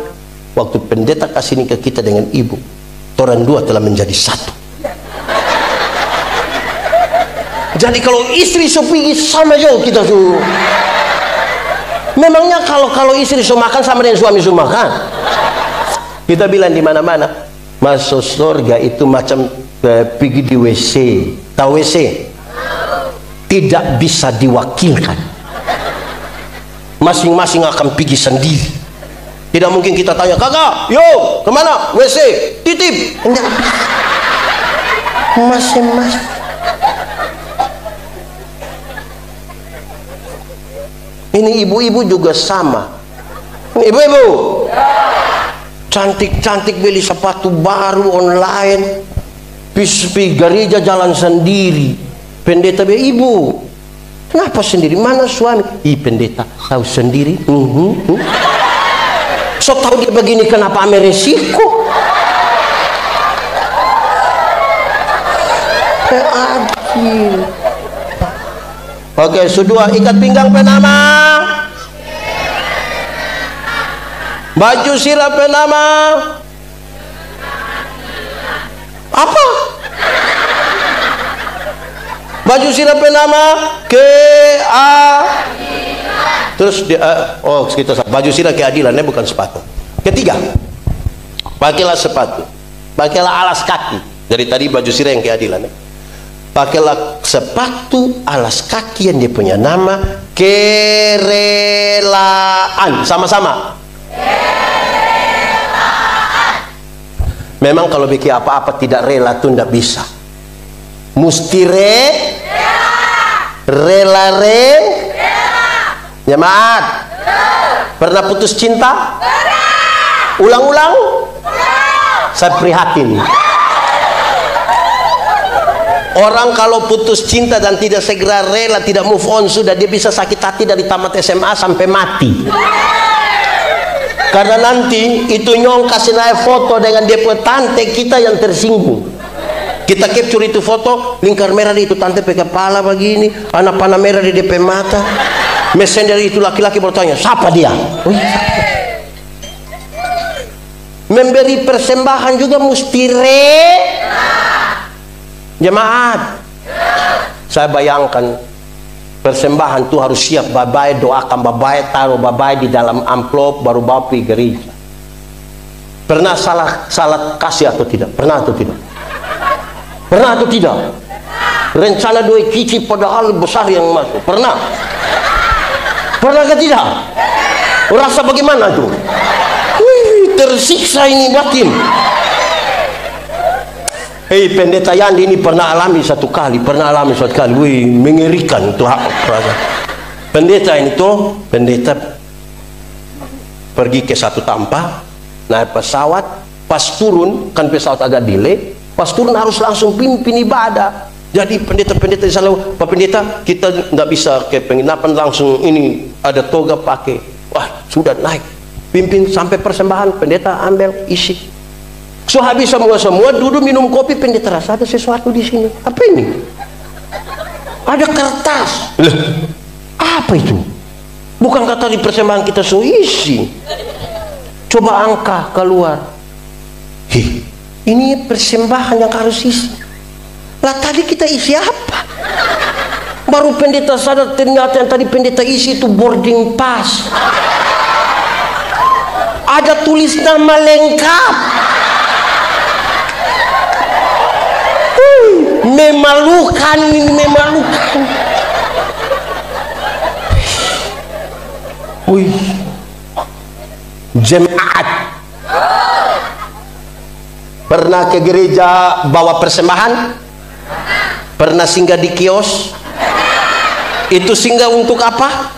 waktu pendeta kasih nikah kita dengan ibu, orang dua telah menjadi satu. Jadi kalau istri sepi sama jauh kita tuh. Memangnya kalau istri so makan sama dengan suami so makan? Kita bilang di mana-mana, masuk surga itu macam pergi di WC. Tahu WC? Tidak bisa diwakilkan. Masing-masing akan pergi sendiri. Tidak mungkin kita tanya, kakak, yo kemana? WC, titip. Masing-masing. Ini ibu-ibu juga sama. Ibu-ibu, cantik-cantik beli sepatu baru online, pergi gereja jalan sendiri. Pendeta bilang, ibu, kenapa sendiri? Mana suami? Pendeta tahu sendiri. So tahu dia begini, kenapa ame resiko? Adil. Oke, sudah ikat pinggang penama. Baju sirah penama. Apa? Baju sirah penama terus kita baju sirah keadilan, bukan sepatu. Ketiga, pakailah sepatu, pakailah alas kaki. Dari tadi baju sirah yang keadilan, pakailah sepatu alas kaki yang dia punya nama kerelaan. Sama-sama kerelaan. Memang kalau bikin apa-apa tidak rela tuh tidak bisa, mesti rela. Jemaat, pernah putus cinta? Ulang-ulang? Saya prihatin. Orang kalau putus cinta dan tidak segera rela, tidak move on, sudah dia bisa sakit hati dari tamat SMA sampai mati. Karena nanti itu nyong kasih naik foto dengan dia punya tante kita yang tersinggung. Kita capture itu foto, lingkar merah di itu tante pakai kepala begini, anak panah merah di DP mata. Messenger itu laki-laki bertanya, siapa dia? Memberi persembahan juga mesti Jemaat, saya bayangkan persembahan itu harus siap. Babai doakan babai, taruh babai di dalam amplop, baru bawa pergi gereja. Pernah salah kasih atau tidak? Pernah atau tidak? Pernah atau tidak? Rencana 2 cicip padahal besar yang masuk. Pernah? Pernah ke tidak? Rasa bagaimana tuh? Wih, tersiksa ini batin. Hei, pendeta Yandi ini pernah alami satu kali. Wih, mengerikan tuh. Pendeta ini tuh, pendeta pergi ke satu tempat, naik pesawat, pas turun, kan pesawat agak delay, pas turun harus langsung pimpin ibadah. Jadi pendeta-pendeta di sana, Pak Pendeta, kita nggak bisa ke penginapan langsung, ini ada toga pakai. Wah, sudah naik, pimpin sampai persembahan, pendeta ambil isi. So habis semua duduk minum kopi, pendeta rasa ada sesuatu di sini. Apa ini? Ada kertas. Loh, apa itu? Bukan kata di persembahan kita so isi. Coba angka keluar. Ini persembahan yang harus isi. Lah tadi kita isi apa? Baru pendeta sadar ternyata yang tadi pendeta isi itu boarding pass. Ada tulis nama lengkap. Memalukan ini, memalukan. Wih, jemaat. Pernah ke gereja bawa persembahan? Pernah singgah di kios? Itu singgah untuk apa?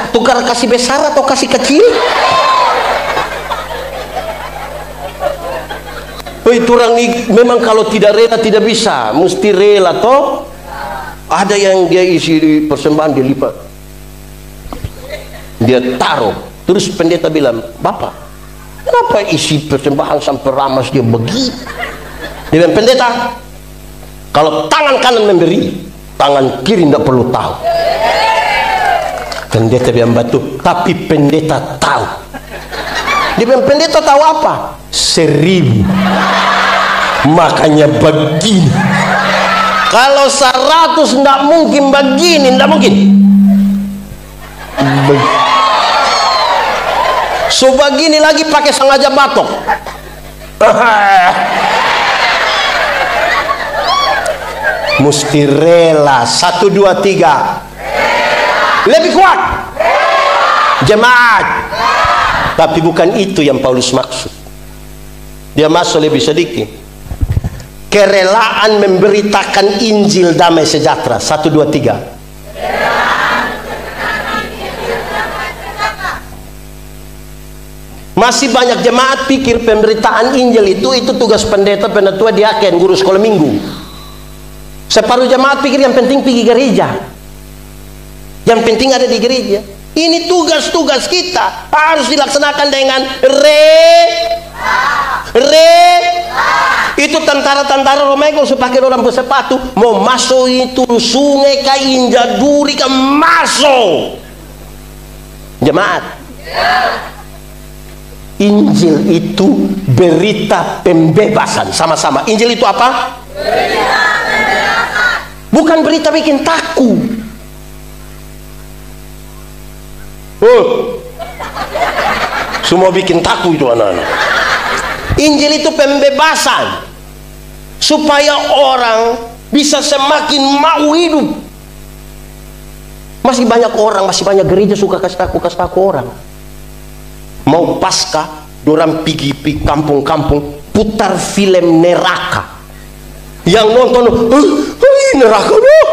Tukar kasih besar atau kasih kecil? Oh, itu orang ini memang kalau tidak rela tidak bisa, mesti rela toh. Ada yang dia isi di persembahan dia lipat, dia taruh. Terus pendeta bilang, Bapak, kenapa isi persembahan sampai ramas dia begitu? Dia bilang, pendeta, kalau tangan kanan memberi, tangan kiri tidak perlu tahu. Pendeta bilang batu, tapi pendeta tahu. Dia bilang, pendeta tahu apa? 1000. Makanya begini. Kalau 100 tidak mungkin begini, tidak mungkin. So begini lagi pakai sengaja batok. Mesti rela. 1, 2, 3. Lebih kuat. Jemaat. Tapi bukan itu yang Paulus maksud. Dia masuk lebih sedikit. Kerelaan memberitakan Injil damai sejahtera. 1, 2, 3. Masih banyak jemaat pikir pemberitaan Injil itu tugas pendeta, penatua, diaken, guru sekolah minggu. Separuh jemaat pikir yang penting pergi gereja. Yang penting ada di gereja. Ini tugas-tugas kita harus dilaksanakan dengan itu tentara-tentara Romawi kalau pakai orang bersepatu mau masuk itu sungai ke injak duri ke masuk. Jemaat, Injil itu berita pembebasan. Sama-sama, Injil itu apa? Berita pembebasan. Bukan berita bikin takut. Semua bikin takut itu anak-anak. Injil itu pembebasan supaya orang bisa semakin mau hidup. Masih banyak orang, masih banyak gereja suka kasih takut orang. Mau pasca, dorang pergi kampung-kampung putar film neraka. Yang nonton, neraka loh.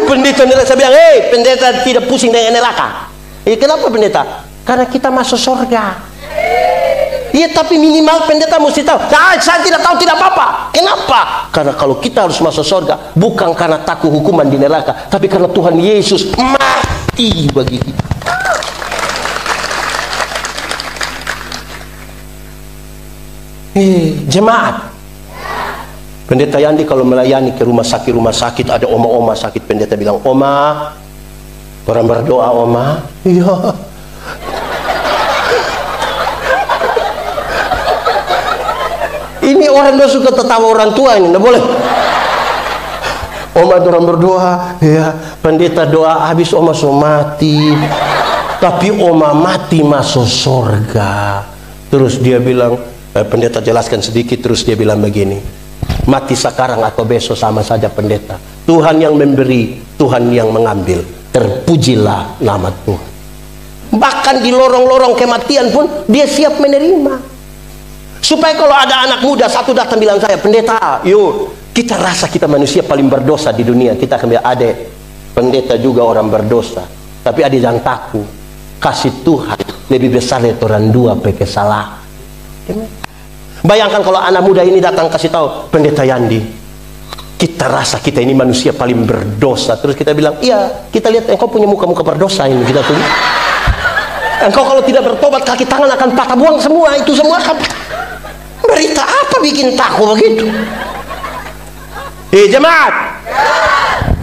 Pendeta neraka, saya bilang, pendeta tidak pusing dengan neraka. Kenapa pendeta? Karena kita masuk surga. Iya, tapi minimal pendeta mesti tahu. Nah, saya tidak tahu, tidak apa-apa. Kenapa? Karena kalau kita harus masuk surga, bukan karena takut hukuman di neraka, tapi karena Tuhan Yesus mati bagi kita. Jemaat, pendeta Yandi kalau melayani ke rumah sakit ada oma-oma sakit, pendeta bilang, oma, orang berdoa, oma. Iya. Ini orang doa suka tertawa orang tua ini, tidak boleh. Oma orang berdoa, ya, pendeta doa habis oma so mati, tapi oma mati masuk surga. Terus dia bilang, pendeta jelaskan sedikit, terus dia bilang begini, mati sekarang atau besok sama saja pendeta. Tuhan yang memberi, Tuhan yang mengambil. Terpujilah nama Tuhan. Bahkan di lorong-lorong kematian pun dia siap menerima. Supaya kalau ada anak muda satu datang bilang saya, pendeta, yuk, kita rasa kita manusia paling berdosa di dunia. Kita akan bilang, adek, pendeta juga orang berdosa. Tapi adek jangan takut. Kasih Tuhan lebih besar dari orang dua pakai salah. Bayangkan kalau anak muda ini datang kasih tahu, pendeta Yandi, kita rasa kita ini manusia paling berdosa. Terus kita bilang, iya, kita lihat engkau punya muka-muka berdosa ini. Kita tulis, engkau kalau tidak bertobat kaki tangan akan patah, buang semua. Itu semua akan berita apa bikin takut begitu? Jemaat,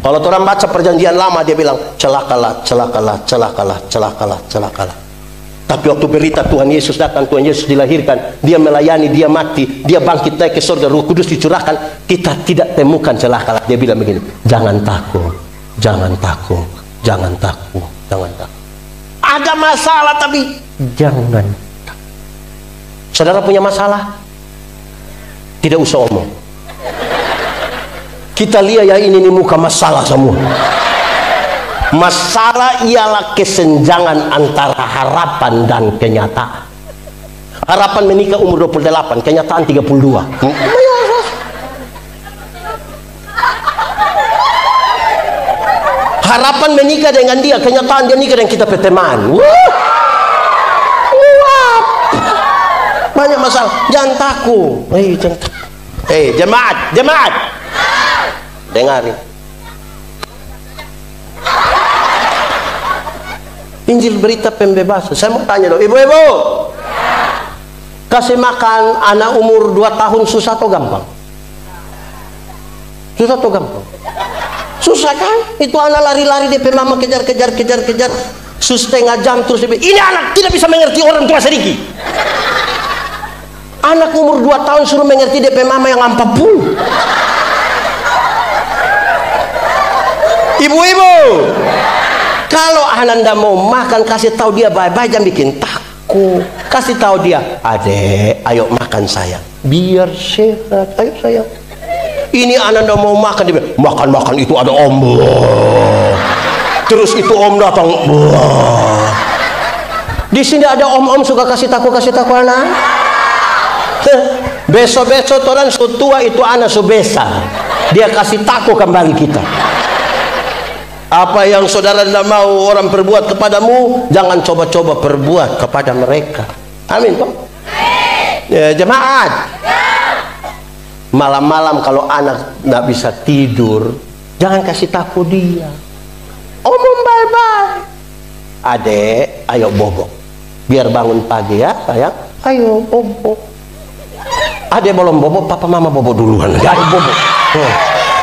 kalau orang baca perjanjian lama dia bilang celakalah, celakalah, celakalah, celakalah, celakalah. Tapi waktu berita Tuhan Yesus datang, Tuhan Yesus dilahirkan, dia melayani, dia mati, dia bangkit naik ke surga, Roh Kudus dicurahkan, kita tidak temukan celakalah. Dia bilang begini, jangan takut, jangan takut, jangan takut, jangan takut. Ada masalah tapi jangan takut. Saudara punya masalah? Tidak usah omong. Kita lihat ya, ini muka masalah semua. Masalah ialah kesenjangan antara harapan dan kenyataan. Harapan menikah umur 28, kenyataan 32. Harapan menikah dengan dia, kenyataan dia nikah dengan kita teman. Banyak masalah. Jangan takut. Jemaat, jemaat, dengarin. Injil berita pembebasan. Saya mau tanya dong, ibu-ibu, kasih makan anak umur 2 tahun susah atau gampang? Susah atau gampang? Susah kan? Itu anak lari-lari, dia mama kejar-kejar, setengah jam terus dia, ini anak tidak bisa mengerti orang tua sedikit. Anak umur 2 tahun suruh mengerti DP mama yang 40. Ibu-ibu, kalau Ananda mau makan, kasih tahu dia bye-bye, jangan bikin takut. Kasih tahu dia, adek, ayo makan sayang, biar sehat, ayo sayang. Ini Ananda mau makan, dia bilang, makan-makan itu ada om. Terus itu om datang. Di sini ada om-om suka kasih takut anak. Besok-besok orang tua itu anak subesa, dia kasih takut kembali kita. Apa yang saudara tidak mau orang perbuat kepadamu, jangan coba-coba perbuat kepada mereka. Amin toh? Ya, jemaat, malam-malam kalau anak tidak bisa tidur, jangan kasih takut dia. Omong bye-bye, adek, ayo bobo, biar bangun pagi ya sayang. Ayo bobo. Adek belum bobo, papa mama bobo duluan. Ayo bobo.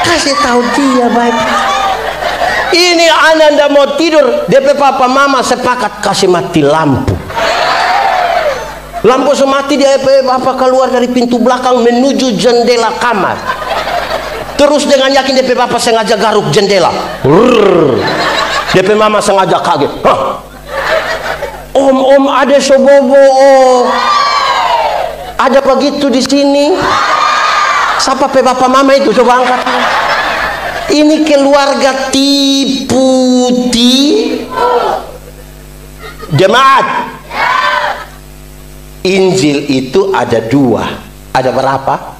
Kasih tahu dia bye-bye. Ini Ananda mau tidur, DP papa mama sepakat kasih mati lampu. Lampu semati, dia papa keluar dari pintu belakang menuju jendela kamar. Terus dengan yakin DP papa sengaja garuk jendela. DP mama sengaja kaget. Hah? Om ada sobobo. Ada begitu di sini. Siapa pe papa mama itu? Coba angkat. Ini keluarga tipu. Jemaat, Injil itu ada 2. Ada berapa?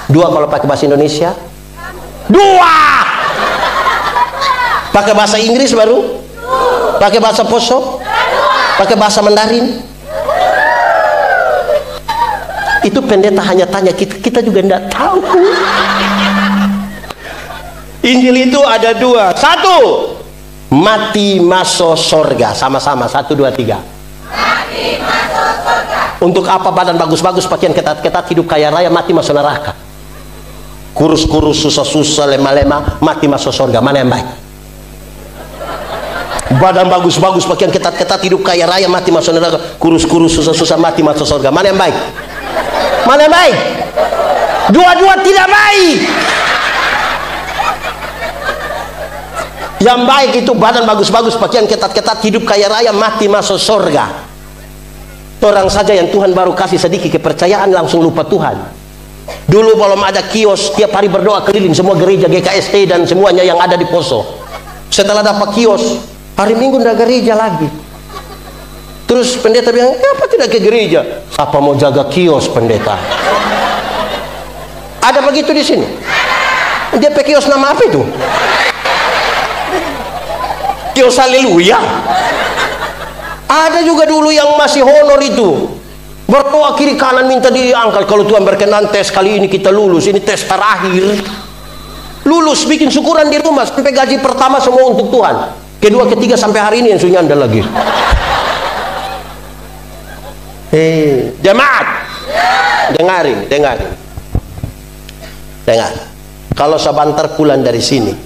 2 kalau pakai bahasa Indonesia. 2. Pakai bahasa Inggris baru? Pakai bahasa Poso? Pakai bahasa Mandarin? Itu pendeta hanya tanya, kita juga tidak tahu. Injil itu ada 2. 1, mati masuk surga. Sama-sama, 1, 2, 3. Mati masuk surga. Untuk apa badan bagus-bagus, pakaian ketat-ketat, hidup kaya raya, mati masuk neraka? Kurus-kurus, susah-susah, lemah-lemah, mati masuk surga. Mana yang baik? Badan bagus-bagus, pakaian ketat-ketat, hidup kaya raya, mati masuk neraka. Kurus-kurus, susah-susah, mati masuk surga. Mana yang baik? Mana yang baik? Dua-dua tidak baik. Yang baik itu badan bagus-bagus, pakaian ketat-ketat, hidup kaya raya, mati masuk surga. Orang saja yang Tuhan baru kasih sedikit kepercayaan langsung lupa Tuhan. Dulu belum ada kios, tiap hari berdoa keliling semua gereja GKST dan semuanya yang ada di Poso. Setelah dapat kios, hari Minggu tidak gereja lagi. Terus pendeta bilang, kenapa tidak ke gereja? Siapa mau jaga kios, pendeta? Ada begitu di sini? Dia pakai kios nama apa itu? Kios Haleluya. Ada juga dulu yang masih honor itu, berdoa kiri kanan minta diangkat. Kalau Tuhan berkenan tes kali ini kita lulus, ini tes terakhir. Lulus, bikin syukuran di rumah sampai gaji pertama semua untuk Tuhan. Kedua, ketiga sampai hari ini yang sunyi anda lagi. Jemaat, dengar. Kalau sebentar pulang dari sini,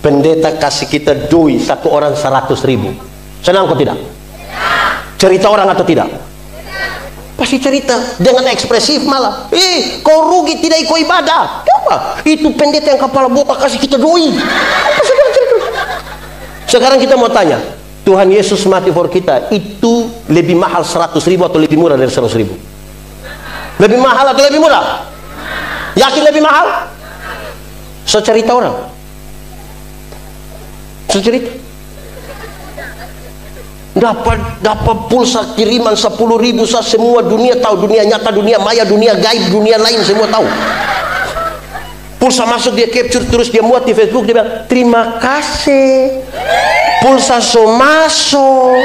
pendeta kasih kita doi satu orang 100.000. Senang kok tidak? Cerita orang atau tidak? Pasti cerita dengan ekspresif malah. Kau rugi tidak ikut ibadah. Coba, itu pendeta yang kepala botak kasih kita doi. Sekarang kita mau tanya, Tuhan Yesus mati for kita, itu lebih mahal 100.000 atau lebih murah dari 100.000? Lebih mahal atau lebih murah? Yakin lebih mahal? So cerita orang. So cerita. Dapat pulsa kiriman 10.000, semua dunia tahu, dunia nyata, dunia maya, dunia gaib, dunia lain semua tahu. Pulsa masuk dia capture, terus dia muat di Facebook, dia bilang terima kasih, pulsa so masuk,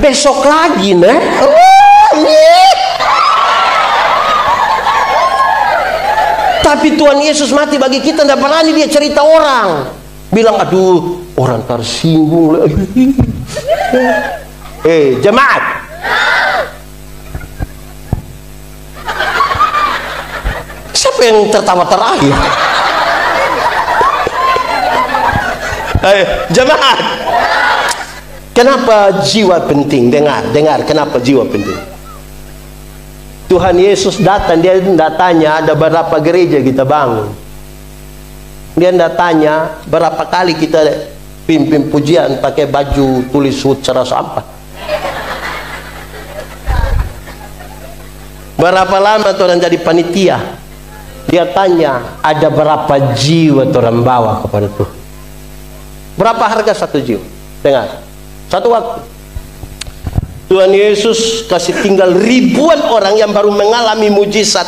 besok lagi nah. Tapi Tuhan Yesus mati bagi kita, tidak berani dia cerita orang, bilang aduh orang tersinggung lagi. Jemaat, siapa yang tertawa terakhir? Jemaat, kenapa jiwa penting? Dengar, kenapa jiwa penting? Tuhan Yesus datang, dia tidak tanya ada berapa gereja kita bangun, dia tidak tanya berapa kali kita pimpin pujian pakai baju tulis hut cara sampah, berapa lama orang jadi panitia. Dia tanya ada berapa jiwa orang bawa kepada Tuhan. Berapa harga satu jiwa? Dengar, satu waktu Tuhan Yesus kasih tinggal ribuan orang yang baru mengalami mujizat.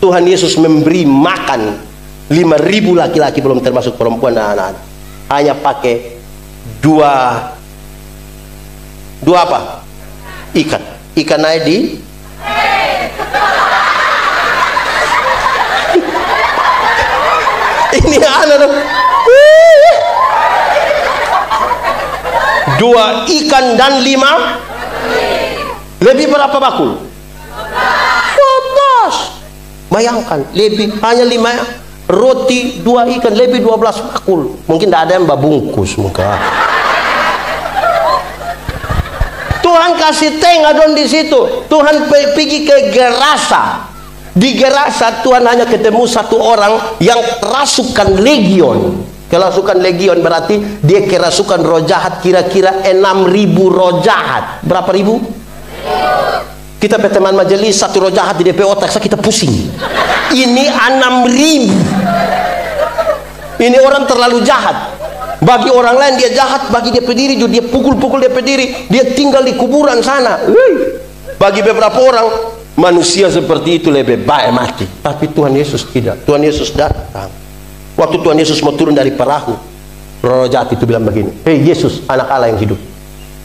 Tuhan Yesus memberi makan 5.000 laki-laki, belum termasuk perempuan dan anak-anak. Hanya pakai dua apa? Ikan aja di ini anak 2 ikan dan 5. Lebih berapa bakul? 12. Bayangkan, lebih hanya 5 roti, 2 ikan, lebih 12 bakul. Mungkin tidak ada yang babungkus muka. Tuhan kasih tengah dong di situ. Tuhan pergi ke Gerasa. Di Gerasa Tuhan hanya ketemu satu orang yang kerasukan legion. Kerasukan legion berarti dia kerasukan roh jahat, kira-kira 6.000 roh jahat. Berapa ribu? Kita berteman majelis, satu roh jahat di DP otak kita pusing. Ini 6.000. Ini orang terlalu jahat. Bagi orang lain dia jahat, bagi dia pendiri dia pukul-pukul dia pendiri, dia tinggal di kuburan sana. Bagi beberapa orang manusia seperti itu lebih baik mati. Tapi Tuhan Yesus tidak. Tuhan Yesus datang. Waktu Tuhan Yesus mau turun dari perahu, roh jahat itu bilang begini, hei Yesus, anak Allah yang hidup,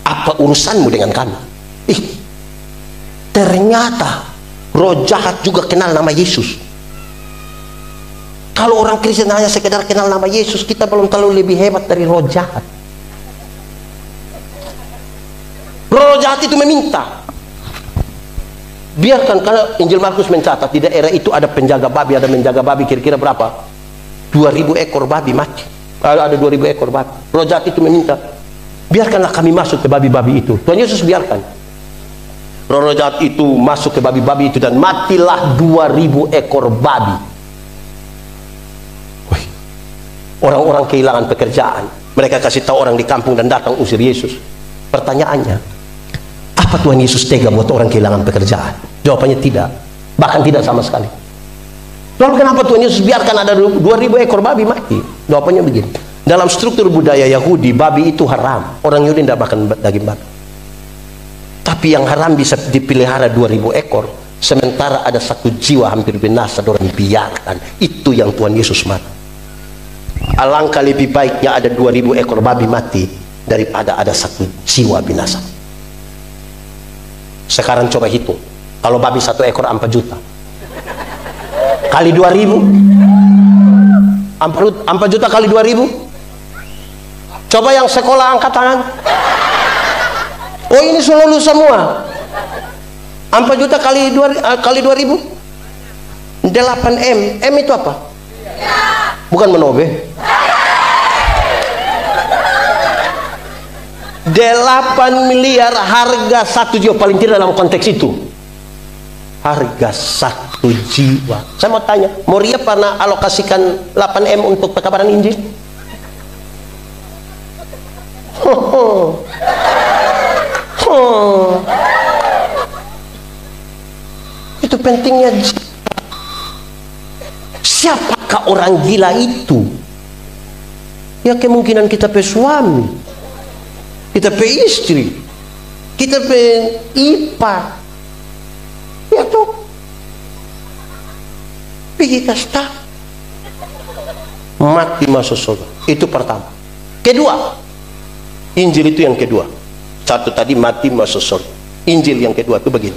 apa urusanmu dengan kami? Ternyata roh jahat juga kenal nama Yesus. Kalau orang Kristen hanya sekedar kenal nama Yesus, kita belum terlalu lebih hebat dari roh jahat. Roh jahat itu meminta, biarkan, karena Injil Markus mencatat di daerah itu ada penjaga babi, ada menjaga babi kira-kira berapa? 2.000 ekor babi mati. Ada 2.000 ekor babi. Roh jahat itu meminta, biarkanlah kami masuk ke babi-babi itu. Tuhan Yesus biarkan. Roh jahat itu masuk ke babi-babi itu dan matilah 2.000 ekor babi. Orang-orang kehilangan pekerjaan. Mereka kasih tahu orang di kampung dan datang usir Yesus. Pertanyaannya, Apa Tuhan Yesus tega buat orang kehilangan pekerjaan? Jawabannya tidak, bahkan tidak sama sekali. Lalu kenapa Tuhan Yesus biarkan ada 2000 ekor babi mati? Jawabannya begini, dalam struktur budaya Yahudi, babi itu haram. Orang Yahudi tidak makan daging babi. Tapi yang haram bisa dipelihara 2000 ekor, sementara ada 1 jiwa hampir binasa, orang biarkan. Itu yang Tuhan Yesus mati. Alangkah lebih baiknya ada 2000 ekor babi mati daripada ada 1 jiwa binasa. Sekarang coba hitung, kalau babi 1 ekor 4 juta kali 2000, 4 juta kali 2000. Coba yang sekolah angkat tangan. Oh, ini seluruh semua. 4 juta kali 2000, 8M. M itu apa? Bukan menobe. 8 miliar harga 1 jiwa, paling tidak dalam konteks itu. Harga 1 jiwa. Saya mau tanya, Moria pernah alokasikan 8M untuk pekabaran Injil? Itu pentingnya. Siapakah orang gila itu? Ya kemungkinan kita pe suami, kita pe istri, kita pe ipar, ya tuh pergi kasta mati masuk surga. Itu pertama. Kedua, Injil itu yang kedua. Satu tadi mati masuk surga. Injil yang kedua itu begini.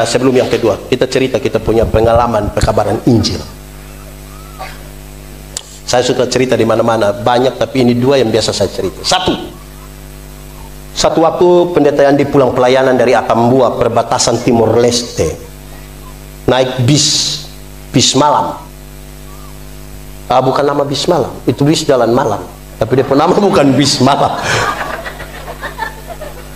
Sebelum yang kedua, kita cerita kita punya pengalaman pekabaran Injil. Saya suka cerita di mana-mana, banyak, tapi ini 2 yang biasa saya cerita. Satu waktu pendeta Yandi pulang pelayanan dari Atambua, perbatasan Timur Leste, naik bis malam. Bukan nama bis malam, itu bis jalan malam, tapi dia nama bukan bis malam.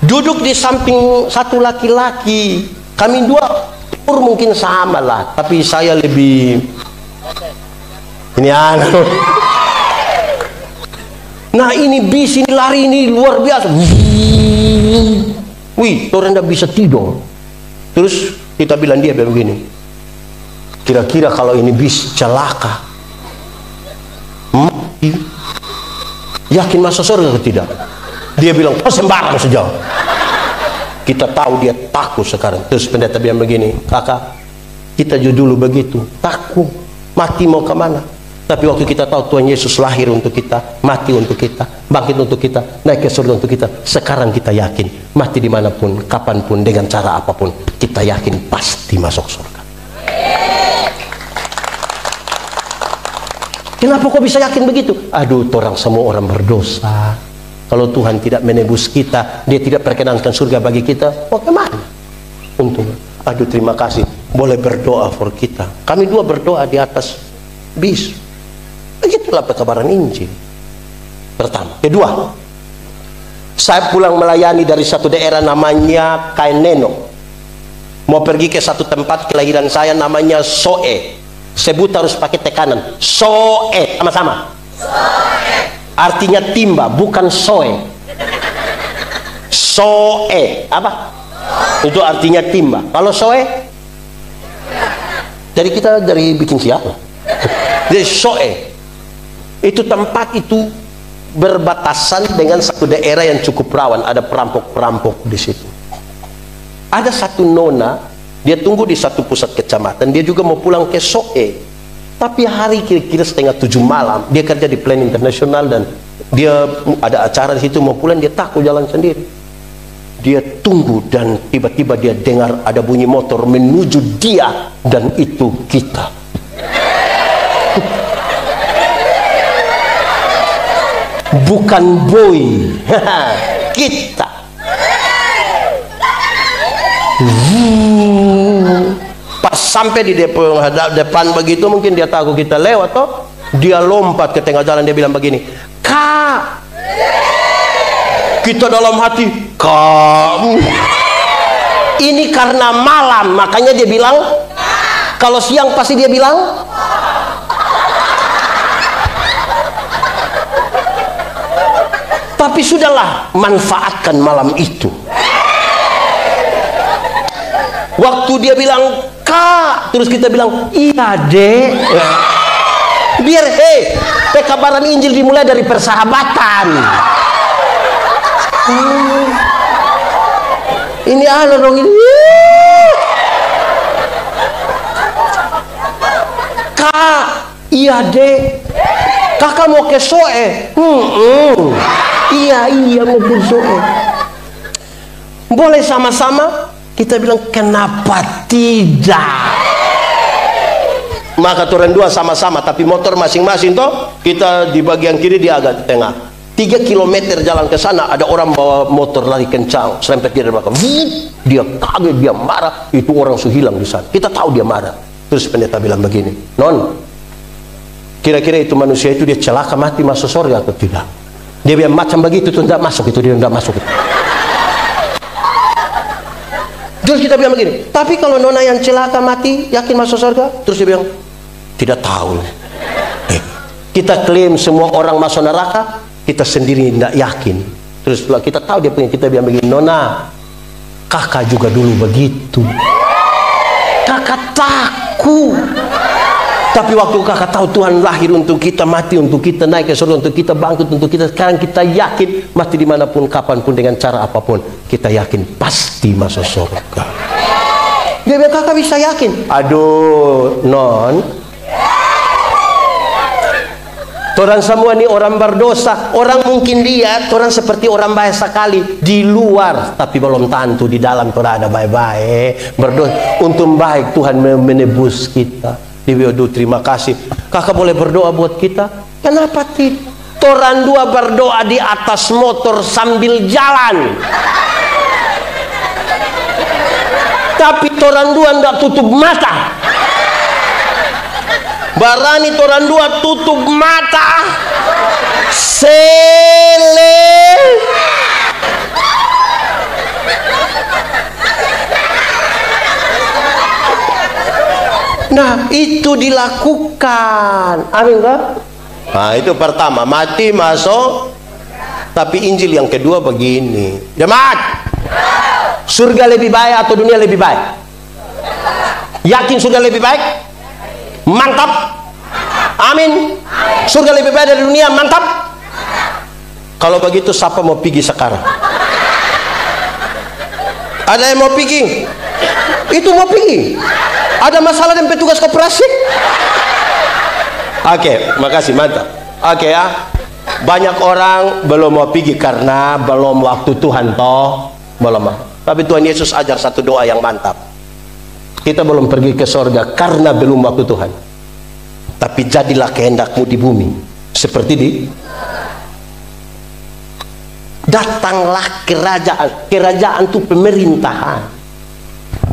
Duduk di samping satu laki-laki, kami 2 umur mungkin sama lah, tapi saya lebih ini anak. Nah ini bis ini lari ini luar biasa. Wih, orang tidak bisa tidur. Terus kita bilang dia begini, kira-kira kalau ini bis celaka mati, yakin masuk surga atau tidak? Dia bilang, oh sembarang saja. Kita tahu dia takut sekarang. Terus pendeta bilang begini, kakak, kita juga dulu begitu, takut mati mau kemana. Tapi waktu kita tahu Tuhan Yesus lahir untuk kita, mati untuk kita, bangkit untuk kita, naik ke surga untuk kita, sekarang kita yakin mati dimanapun, kapanpun, dengan cara apapun, kita yakin pasti masuk surga. Kenapa kok bisa yakin begitu? Aduh, orang semua orang berdosa. Kalau Tuhan tidak menebus kita, dia tidak perkenankan surga bagi kita, mau kemana? Untung, aduh terima kasih, boleh berdoa for kita. Kami 2 berdoa di atas bis. Begitulah pekabaran Injil. Pertama. Kedua, saya pulang melayani dari satu daerah namanya Kaineno. Mau pergi ke satu tempat kelahiran saya namanya Soe. Sebut harus pakai tekanan. Soe, sama-sama. Soe. Artinya timba, bukan soe. Soe, apa? Itu artinya timba. Kalau soe, dari kita dari bikin siapa? Jadi soe, itu tempat itu berbatasan dengan satu daerah yang cukup rawan. Ada perampok-perampok di situ. Ada satu nona, dia tunggu di satu pusat kecamatan. Dia juga mau pulang ke Soe. Tapi hari kira-kira 6:30 malam, dia kerja di Plan Internasional dan dia ada acara di situ, mau pulang dia takut jalan sendiri. Dia tunggu dan tiba-tiba dia dengar ada bunyi motor menuju dia, dan itu kita. Bukan boy, kita. Pas sampai di depan begitu, mungkin dia takut kita lewat toh, dia lompat ke tengah jalan, dia bilang begini, Kak. Kita dalam hati, kamu ini karena malam, makanya dia bilang, kalau siang pasti dia bilang, tapi sudahlah, manfaatkan malam itu. Waktu dia bilang Kak, terus kita bilang iya dek. Biar pekabaran Injil dimulai dari persahabatan. Ini ala dong ini. Kak, iya dek. Kakak mau ke Soe. Iya mau ke Soe. Boleh sama-sama? Kita bilang kenapa tidak? Maka turun dua sama-sama, tapi motor masing-masing toh. Kita di bagian kiri, dia agak tengah. 3 kilometer jalan ke sana, ada orang bawa motor lari kencang, serempet dia dari belakang. Dia kaget, dia marah. Itu orang hilang di sana. Kita tahu dia marah. Terus pendeta bilang begini, non, kira-kira itu manusia itu dia celaka mati masuk surga atau tidak? Dia bilang macam begitu tuh tidak masuk itu, dia tidak masuk itu. Terus kita bilang begini, tapi kalau nona yang celaka mati yakin masuk surga? Terus dia bilang tidak tahu. Kita klaim semua orang masuk neraka, kita sendiri tidak yakin. Terus setelah kita tahu dia punya, kita bilang begini, nona, kakak juga dulu begitu. Kakak takut. Tapi waktu kakak tahu Tuhan lahir untuk kita, mati untuk kita, naik ke surga untuk kita, bangkit untuk kita, sekarang kita yakin mati dimanapun, kapanpun, dengan cara apapun, kita yakin pasti masuk surga. Dia bilang kakak bisa yakin. Aduh non, orang semua ini orang berdosa. Orang mungkin lihat orang seperti orang baik sekali di luar, tapi belum tentu di dalam orang ada baik-baik berdosa. Untung baik Tuhan menebus kita. Aduh, terima kasih. Kakak boleh berdoa buat kita? Kenapa tidak? Toran dua berdoa di atas motor sambil jalan. Tapi toran dua tidak tutup mata. Barani toran dua tutup mata. Sele. Nah, itu dilakukan. Amin kan? Nah, itu pertama, mati masuk. Tapi Injil yang kedua begini. Jemaat, surga lebih baik atau dunia lebih baik? Yakin surga lebih baik? Mantap. Amin. Surga lebih baik dari dunia, mantap. Kalau begitu siapa mau pergi sekarang? Ada yang mau pergi? Itu mau pergi. Ada masalah dengan petugas koperasi? Oke, makasih, mantap. Oke ya. Banyak orang belum mau pergi karena belum waktu Tuhan toh, belum. Tapi Tuhan Yesus ajar satu doa yang mantap. Kita belum pergi ke surga karena belum waktu Tuhan. Tapi jadilah kehendakmu di bumi seperti di. Datanglah kerajaan itu pemerintahan.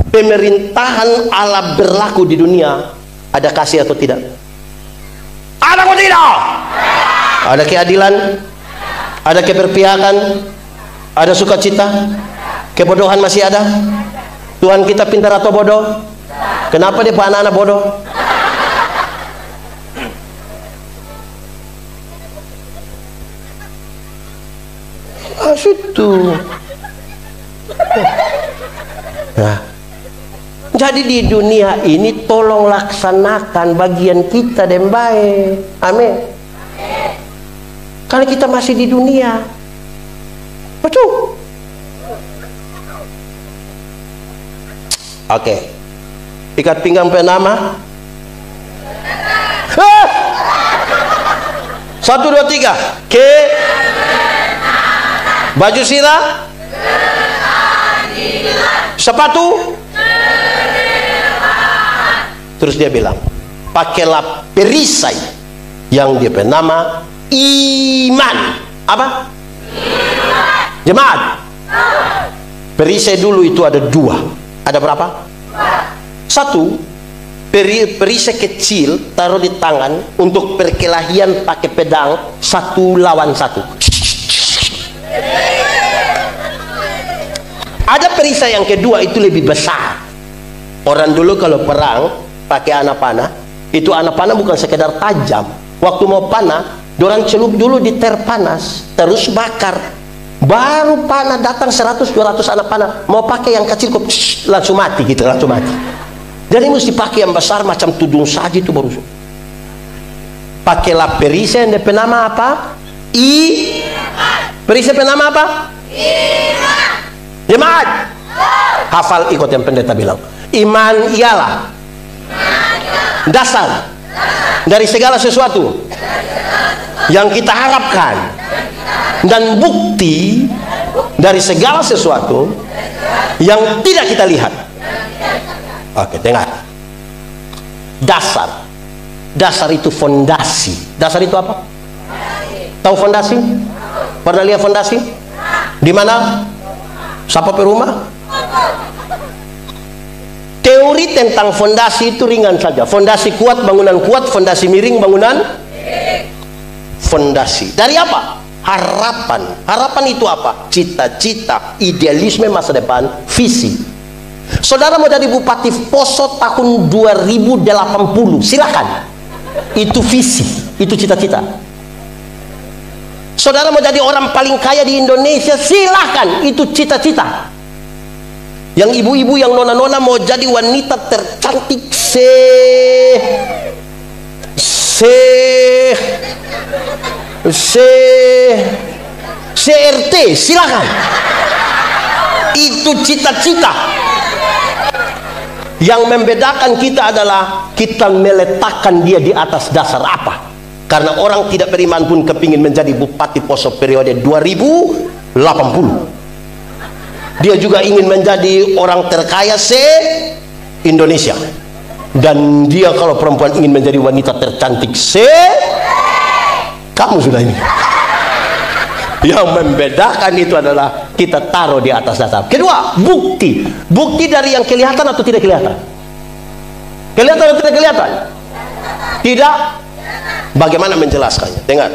Pemerintahan Allah berlaku di dunia. Ada kasih atau tidak? Ada atau tidak? Ada keadilan? Ada keberpihakan? Ada sukacita? Kebodohan masih ada? Tuhan kita pintar atau bodoh? Kenapa dia anak-anak bodoh? Itu. Nah, jadi di dunia ini tolong laksanakan bagian kita dengan baik. Amin. Karena kita masih di dunia. Betul. Oke. Ikat pinggang penama. 1, 2, 3. Ke. Baju sirah. Sepatu. Terus dia bilang, pakailah perisai yang dia bernama iman. Apa? Iman. Jemaat, perisai dulu itu ada 2. Ada berapa? 1, perisai kecil taruh di tangan untuk perkelahian pakai pedang 1 lawan 1. Ada perisai yang kedua itu lebih besar. Orang dulu kalau perang pakai anak panah, itu anak panah bukan sekedar tajam. Waktu mau panah, dorang celup dulu di ter panas, terus bakar. Baru panah datang 100-200 anak panah, mau pakai yang kecil kok langsung mati gitu, langsung mati. Jadi mesti pakai yang besar macam tudung saji itu baru. Pakailah perisai yang DP nama apa? Perisai nama apa? Jemaat. Hafal, ikut yang pendeta bilang. Iman ialah dasar dari segala sesuatu yang kita harapkan dan bukti dari segala sesuatu yang tidak kita lihat. Oke, dengar. Dasar itu fondasi. Dasar itu apa? Tahu fondasi? Pernah lihat fondasi? Di mana? Siapa perumah? Teori tentang fondasi itu ringan saja. Fondasi kuat, bangunan kuat. Fondasi miring, bangunan fondasi. Dari apa? Harapan. Harapan itu apa? Cita-cita, idealisme masa depan, visi. Saudara mau jadi Bupati Poso tahun 2080, silakan. Itu visi, itu cita-cita. Saudara mau jadi orang paling kaya di Indonesia, silakan. Itu cita-cita. Yang ibu-ibu, yang nona-nona mau jadi wanita tercantik CRT, silakan. Itu cita-cita. Yang membedakan kita adalah kita meletakkan dia di atas dasar apa. Karena orang tidak beriman pun kepingin menjadi Bupati Poso periode 2080. Dia juga ingin menjadi orang terkaya se-Indonesia. Dan dia kalau perempuan ingin menjadi wanita tercantik kamu sudah ini. Yang membedakan itu adalah kita taruh di atas dasar. Kedua, bukti. Bukti dari yang kelihatan atau tidak kelihatan? Kelihatan atau tidak kelihatan? Tidak. Bagaimana menjelaskannya? Dengar.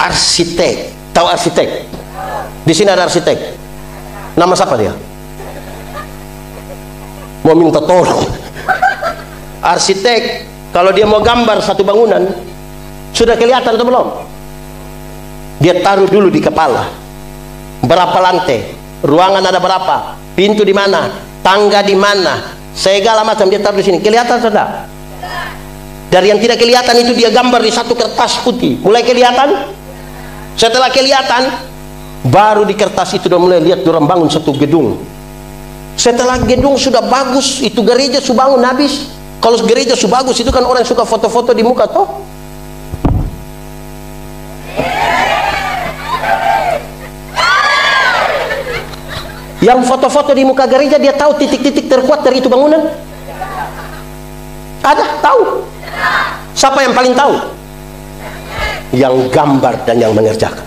Arsitek. Tahu arsitek? Di sini ada arsitek. Nama siapa dia? Mau minta tolong. Arsitek, kalau dia mau gambar satu bangunan, sudah kelihatan atau belum? Dia taruh dulu di kepala. Berapa lantai? Ruangan ada berapa? Pintu di mana? Tangga di mana? Segala macam dia taruh di sini. Kelihatan sudah? Dari yang tidak kelihatan itu dia gambar di satu kertas putih. Mulai kelihatan? Setelah kelihatan, baru di kertas itu udah mulai lihat orang bangun satu gedung. Setelah gedung sudah bagus, itu gereja sudah bangun habis. Kalau gereja sudah bagus itu kan orang suka foto-foto di muka toh. Yang foto-foto di muka gereja dia tahu titik-titik terkuat dari itu bangunan. Ada? Tahu? Siapa yang paling tahu? Yang gambar dan yang mengerjakan.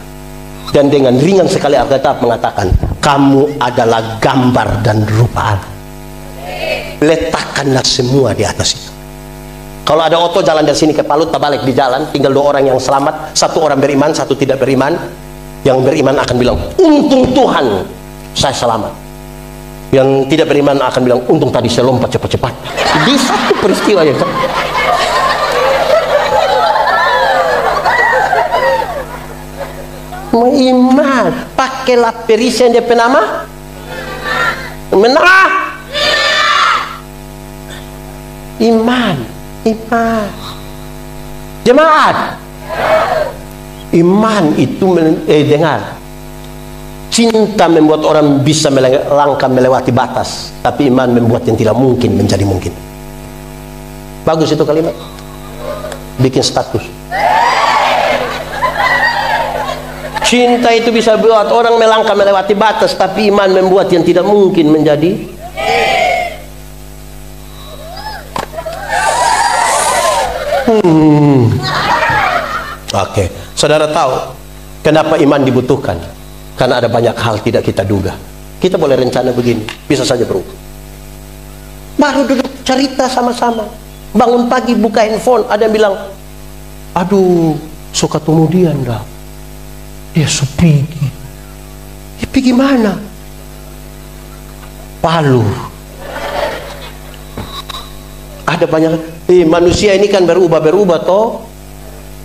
Dan dengan ringan sekali Alkitab mengatakan, kamu adalah gambar dan rupa Allah. Letakkanlah semua di atas itu. Kalau ada oto jalan dari sini ke Palut, balik di jalan, tinggal 2 orang yang selamat, 1 orang beriman, 1 tidak beriman. Yang beriman akan bilang, untung Tuhan saya selamat. Yang tidak beriman akan bilang, untung tadi saya lompat cepat-cepat. Di satu peristiwa yang iman, pakailah perisai yang dia nama menang. Iman. Jemaat, iman itu dengar. Cinta membuat orang bisa melangkah melewati batas, tapi iman membuat yang tidak mungkin menjadi mungkin. Bagus itu kalimat. Bikin status. Cinta itu bisa buat orang melangkah melewati batas, tapi iman membuat yang tidak mungkin menjadi. Oke, saudara tahu kenapa iman dibutuhkan? Karena ada banyak hal tidak kita duga. Kita boleh rencana begini, bisa saja berubah. Baru duduk cerita sama-sama, bangun pagi buka handphone, ada yang bilang, aduh, suka kemudian dah. Dia supigi. Dia pergi mana? Palu. Ada banyak. Manusia ini kan berubah toh.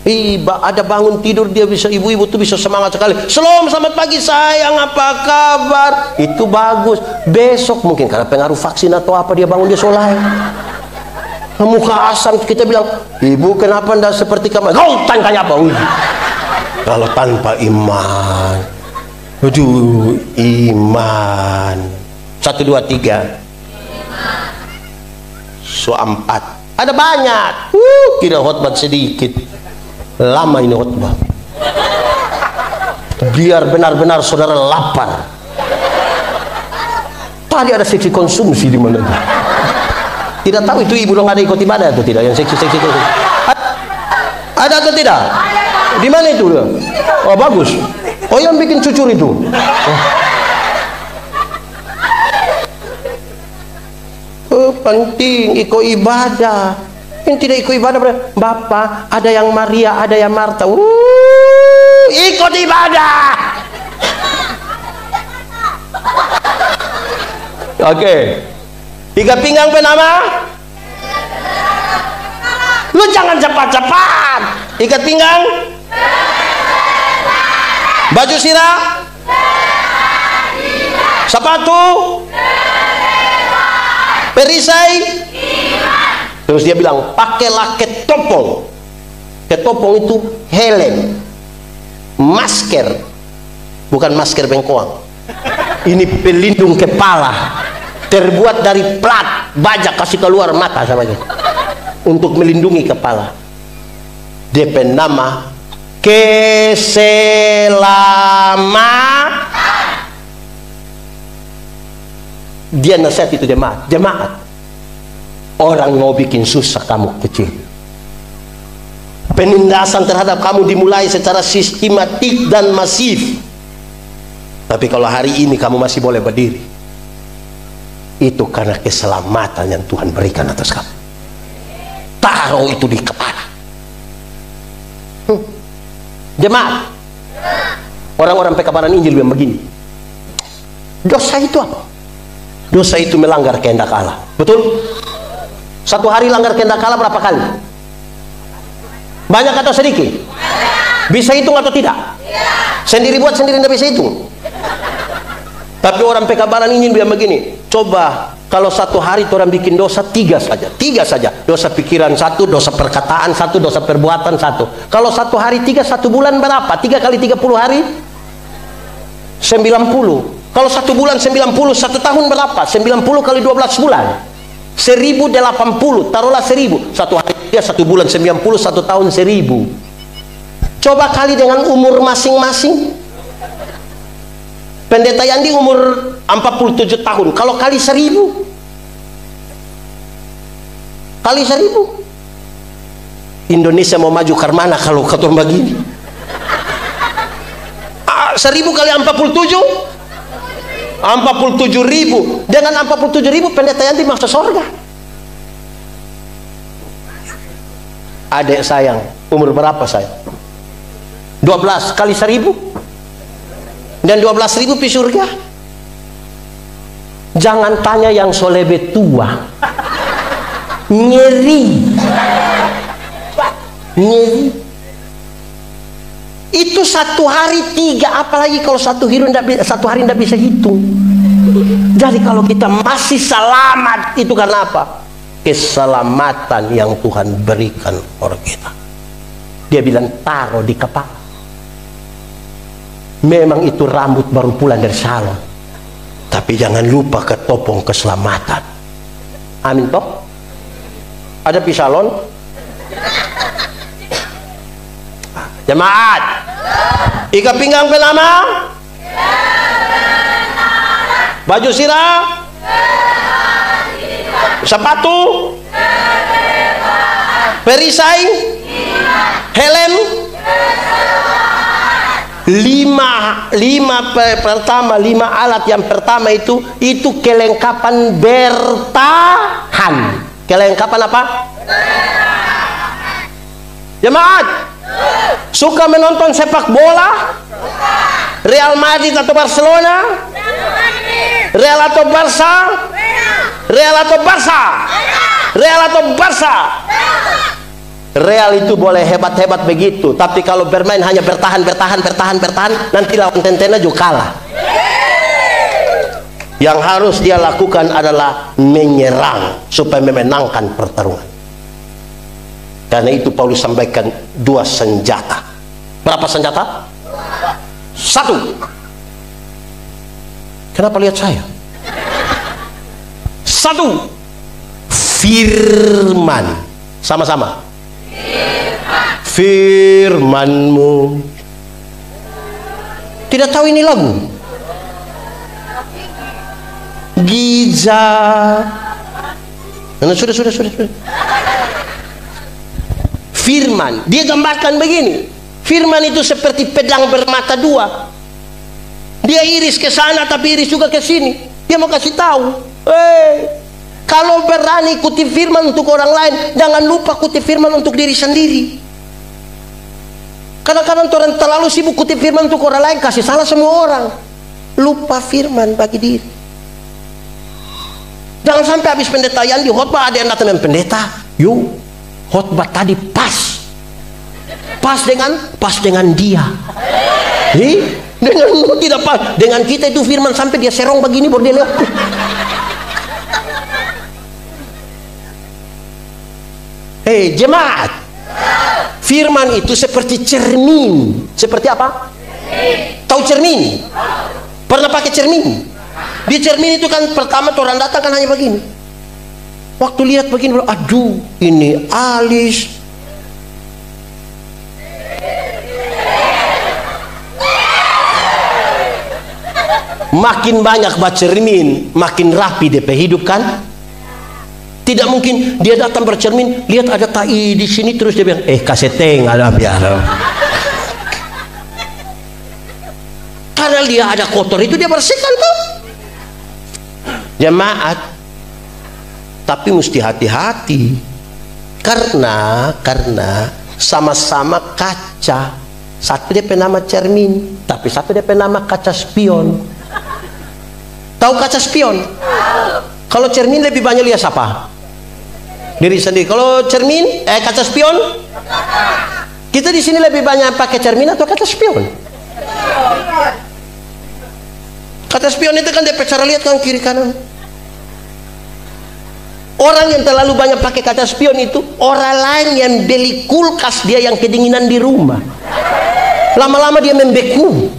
Ada bangun tidur dia bisa, ibu-ibu tuh bisa semangat sekali. Shalom, selamat pagi sayang, apa kabar? Itu bagus. Besok mungkin karena pengaruh vaksin atau apa dia bangun dia soleh. Muka asam, kita bilang, ibu kenapa ndak seperti kamu? Kau tanya apa? Kalau tanpa iman, aduh, iman. 1, 2, 3. So 4. Ada banyak. Kira khotbah sedikit. Lama ini khotbah. Biar benar-benar saudara lapar. Tadi ada seksi konsumsi di mana? Tidak tahu itu ibu dong ada ikut ibadah atau tidak? Yang seksi-seksi itu. Ada atau tidak? Di mana itu? Oh bagus. Oh yang bikin cucur itu. Penting ikut ibadah. Yang tidak ikut ibadah, Bapak, ada yang Maria, ada yang Marta. Ikut ibadah. Oke. 3 pinggang penama. Lu jangan cepat-cepat. Ikat pinggang. Baju sirah. Sepatu. Perisai. Terus dia bilang pakailah ketopong. Ketopong itu helm, masker, bukan masker bengkoang. Ini pelindung kepala, terbuat dari plat baja kasih keluar mata sama dia, untuk melindungi kepala. DP nama keselamatan. Dia nasihat itu jemaat. Orang mau bikin susah kamu kecil. Penindasan terhadap kamu dimulai secara sistematik dan masif. Tapi kalau hari ini kamu masih boleh berdiri, itu karena keselamatan yang Tuhan berikan atas kamu. Taruh itu di kepala. Jemaat, orang-orang pekabaran Injil yang begini. Dosa itu apa? Dosa itu melanggar kehendak Allah. Betul? Satu hari langgar kehendak Allah berapa kali? Banyak atau sedikit? Bisa hitung atau tidak? Sendiri buat sendiri tidak bisa hitung. Tapi orang pekabaran Injil bilang begini, coba kalau satu hari orang bikin dosa 3 saja. Dosa pikiran 1, dosa perkataan 1, dosa perbuatan 1. Kalau satu hari 3, 1 bulan berapa? 3 kali 30 hari? 90. Kalau 1 bulan 90, 1 tahun berapa? 90 kali 12 bulan. 1080, taruhlah 1000. Satu hari dia 1 bulan 90, 1 tahun 1000. Coba kali dengan umur masing-masing. Pendeta Yandi umur 47 tahun. Kalau kali 1000, kali 1000, Indonesia mau maju ke mana kalau ketua begini? 1000 kali 47, 47.000. Dengan 47.000 pendeta Yanti masuk surga. Adik sayang, umur berapa saya? 12 kali 1000, dan 12.000 pi surga. Jangan tanya yang solebe tua. Nyeri. Itu 1 hari 3, apalagi kalau 1 hari tidak bisa hitung. Jadi kalau kita masih selamat, itu karena apa? Keselamatan yang Tuhan berikan orang kita. Dia bilang taruh di kepala. Memang itu rambut baru pulang dari salon, tapi jangan lupa ketopong keselamatan. Amin toh? Ada pi salon? Jemaat, ikat pinggang pertama, baju sirah, sepatu, perisai, helm, 5 alat yang pertama itu kelengkapan bertahan. Kelengkapan apa? Jemaat, suka menonton sepak bola? Real Madrid atau Barcelona? Real atau Barca? Real atau Barca? Real atau Barca? Real itu boleh hebat-hebat begitu, tapi kalau bermain hanya bertahan, nanti lawan tentena juga kalah. Yang harus dia lakukan adalah menyerang supaya memenangkan pertarungan. Karena itu Paulus sampaikan 2 senjata. Berapa senjata? 1. Kenapa lihat saya? 1. Firman. Sama-sama. Firman-Mu. Tidak tahu ini lagu? Giza. Nah, sudah. Firman, dia gambarkan begini. Firman itu seperti pedang bermata 2. Dia iris ke sana tapi iris juga ke sini. Dia mau kasih tahu, kalau berani ikuti firman untuk orang lain, jangan lupa kutip firman untuk diri sendiri. Kadang-kadang orang terlalu sibuk kutip firman untuk orang lain, kasih salah semua orang, lupa firman bagi diri. Jangan sampai habis pendetaian di khotbah ada yang datang dengan pendeta, yuk khotbah tadi pas dengan dia. Dengan tidak pas dengan kita itu firman sampai dia serong begini baru dia lewat. Jemaat, firman itu seperti cermin. Seperti apa? Tahu cermin? Pernah pakai cermin? Di cermin itu kan pertama orang datang kan hanya begini. Waktu lihat begini, aduh ini alis. Makin banyak baca cermin, makin rapi DP hidup kan? Tidak mungkin dia datang bercermin, lihat ada tai di sini terus dia bilang, kaseteng ada biar. Karena dia ada kotor itu dia bersihkan tuh. Jemaat, tapi mesti hati-hati karena sama-sama kaca. Satu dia nama cermin, tapi satu dia nama kaca spion. Tahu kaca spion? Kalau cermin lebih banyak lihat apa? Diri sendiri. Kalau cermin, kaca spion, kita di sini lebih banyak pakai cermin atau kaca spion? Kaca spion itu kan dia cara lihat kan kiri kanan. Orang yang terlalu banyak pakai kaca spion itu orang lain yang beli kulkas dia yang kedinginan di rumah. Lama-lama dia membeku.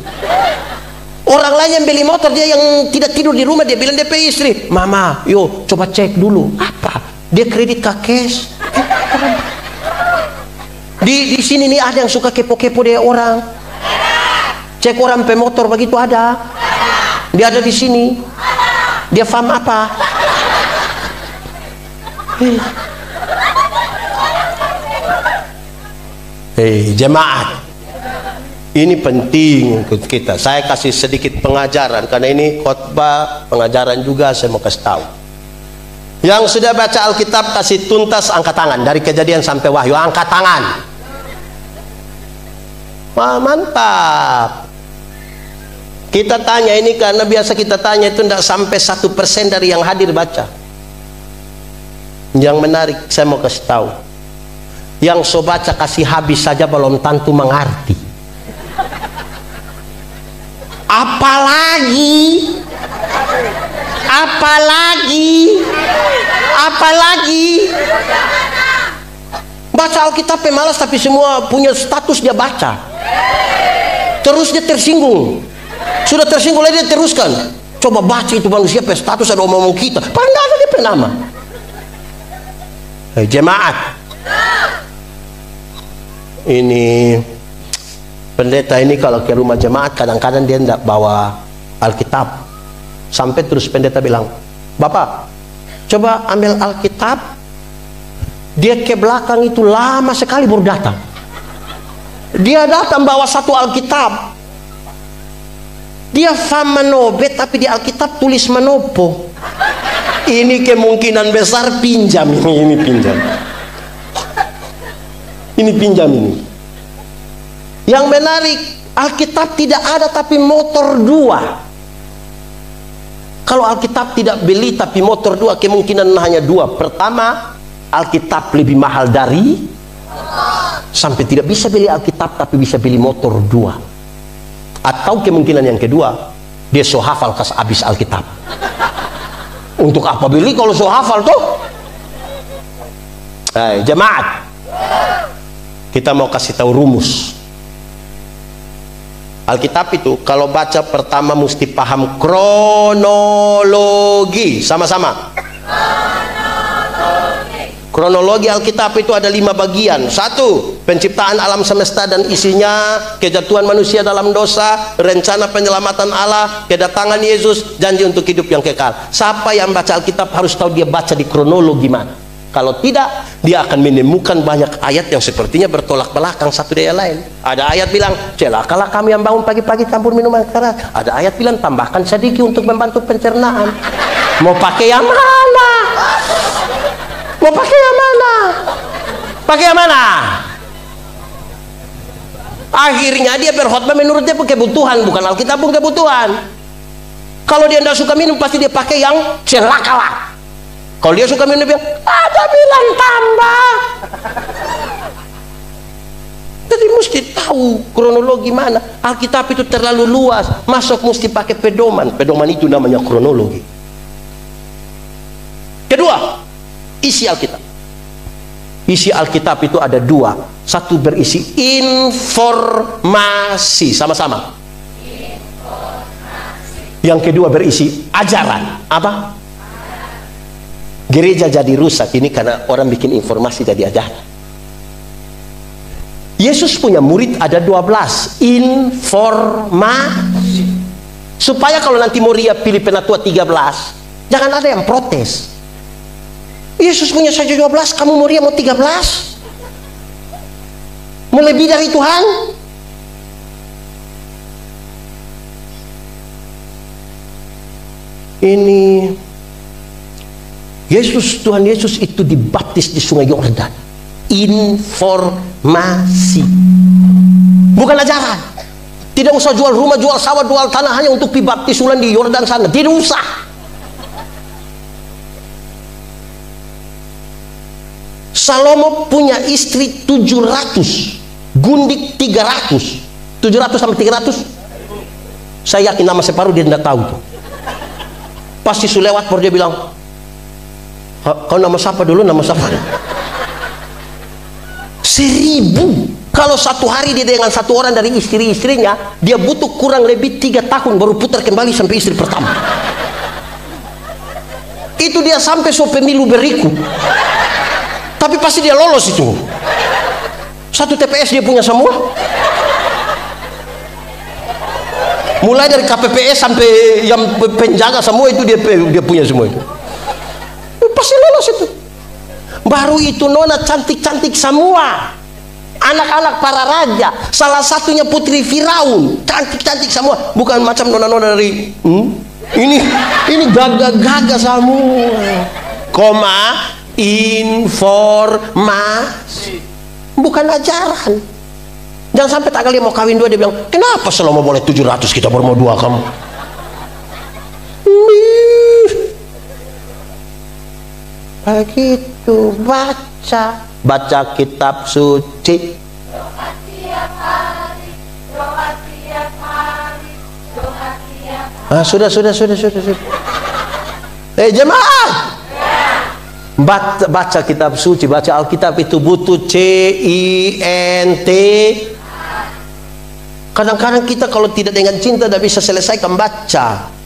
Orang lain yang beli motor dia yang tidak tidur di rumah dia bilang DP istri, "Mama, yo coba cek dulu." Apa? Dia kredit cash. Di sini nih ada yang suka kepo-kepo dia orang. Cek orang pemotor begitu ada. Dia ada di sini. Dia paham apa? Jemaat, ini penting untuk kita. Saya kasih sedikit pengajaran karena ini khotbah pengajaran juga, saya mau kasih tahu. Yang sudah baca Alkitab kasih tuntas angkat tangan dari Kejadian sampai Wahyu, angkat tangan. Wah, mantap. Kita tanya ini karena biasa kita tanya itu tidak sampai 1% dari yang hadir baca. Yang menarik saya mau kasih tahu, yang so baca kasih habis saja belum tentu mengerti. Apalagi baca Alkitab pemalas tapi semua punya status dia baca. Terus dia tersinggung. Sudah tersinggung lagi dia teruskan. Coba baca itu manusia pe status ada omong kita. Padahal ada dia penama. Jemaat, ini pendeta ini kalau ke rumah jemaat kadang-kadang dia tidak bawa Alkitab. Sampai terus pendeta bilang, "Bapak, coba ambil Alkitab." Dia ke belakang itu lama sekali baru datang. Dia datang bawa satu Alkitab. Dia faham Manobe tapi di Alkitab tulis Manopo. Ini kemungkinan besar pinjam ini pinjam. Ini pinjam ini. Yang menarik, Alkitab tidak ada tapi motor 2. Kalau Alkitab tidak beli tapi motor 2, kemungkinan hanya 2. Pertama, Alkitab lebih mahal dari Sampai tidak bisa beli Alkitab tapi bisa beli motor 2. Atau kemungkinan yang kedua, dia so hafal kas habis Alkitab. Untuk apa beli kalau so hafal tuh? Jemaat, kita mau kasih tahu rumus. Alkitab itu kalau baca pertama mesti paham kronologi. Sama-sama. Kronologi Alkitab itu ada 5 bagian. 1, penciptaan alam semesta dan isinya, kejatuhan manusia dalam dosa, rencana penyelamatan Allah, kedatangan Yesus, janji untuk hidup yang kekal. Siapa yang baca Alkitab harus tahu dia baca di kronologi mana. Kalau tidak, dia akan menemukan banyak ayat yang sepertinya bertolak belakang satu dengan lain. Ada ayat bilang, celakalah kami yang bangun pagi-pagi campur minuman keras. Ada ayat bilang, tambahkan sedikit untuk membantu pencernaan. Mau pakai yang mana? Mau pakai yang mana? Pakai yang mana? Akhirnya dia berkhotbah menurut dia kebutuhan, bukan Alkitab pun kebutuhan. Kalau dia tidak suka minum, pasti dia pakai yang celakalah. Kalau dia suka minum, dia bilang, ada bilang tambah. Jadi mesti tahu kronologi mana. Alkitab itu terlalu luas, masuk mesti pakai pedoman. Pedoman itu namanya kronologi. Kedua, isi Alkitab. Isi Alkitab itu ada 2. Satu berisi informasi, sama-sama. Yang kedua berisi ajaran. Apa? Gereja jadi rusak ini karena orang bikin informasi jadi ajaran. Yesus punya murid ada 12. Informasi. Supaya kalau nanti mau Ria pilih penatua 13, jangan ada yang protes. Yesus punya saja 12, kamu mau Ria mau 13? Mau lebih dari Tuhan? Ini Tuhan Yesus itu dibaptis di Sungai Yordan. Informasi, bukan ajaran. Tidak usah jual rumah, jual sawah, jual tanah hanya untuk dibaptis ulang di Yordan sana. Tidak usah. Salomo punya istri 700, gundik 300. 700 sampai 300. Saya yakin nama separuh dia tidak tahu tuh. Pasti lewat baru dia bilang, kau nama siapa dulu, nama siapa? 1000. Kalau satu hari dia dengan satu orang dari istri-istrinya, dia butuh kurang lebih 3 tahun baru putar kembali sampai istri pertama. Itu dia sampai so pemilu berikut. Tapi pasti dia lolos itu. Satu TPS dia punya semua. Mulai dari KPPS sampai yang penjaga semua itu dia punya semua itu. Pasti lolos itu. Baru itu nona cantik-cantik semua. Anak-anak para raja, salah satunya putri Firaun, cantik-cantik semua. Bukan macam nona-nona dari ini gagah-gagah semua. Koma, informasi, bukan ajaran. Jangan sampai tak kali mau kawin 2 dia bilang, kenapa selama boleh 700 kita baru mau 2 kamu? Begitu baca kitab suci. Sudah. Jemaat, baca kitab suci, baca Alkitab itu butuh CINT. Kadang-kadang kita kalau tidak dengan cinta tidak bisa selesaikan baca.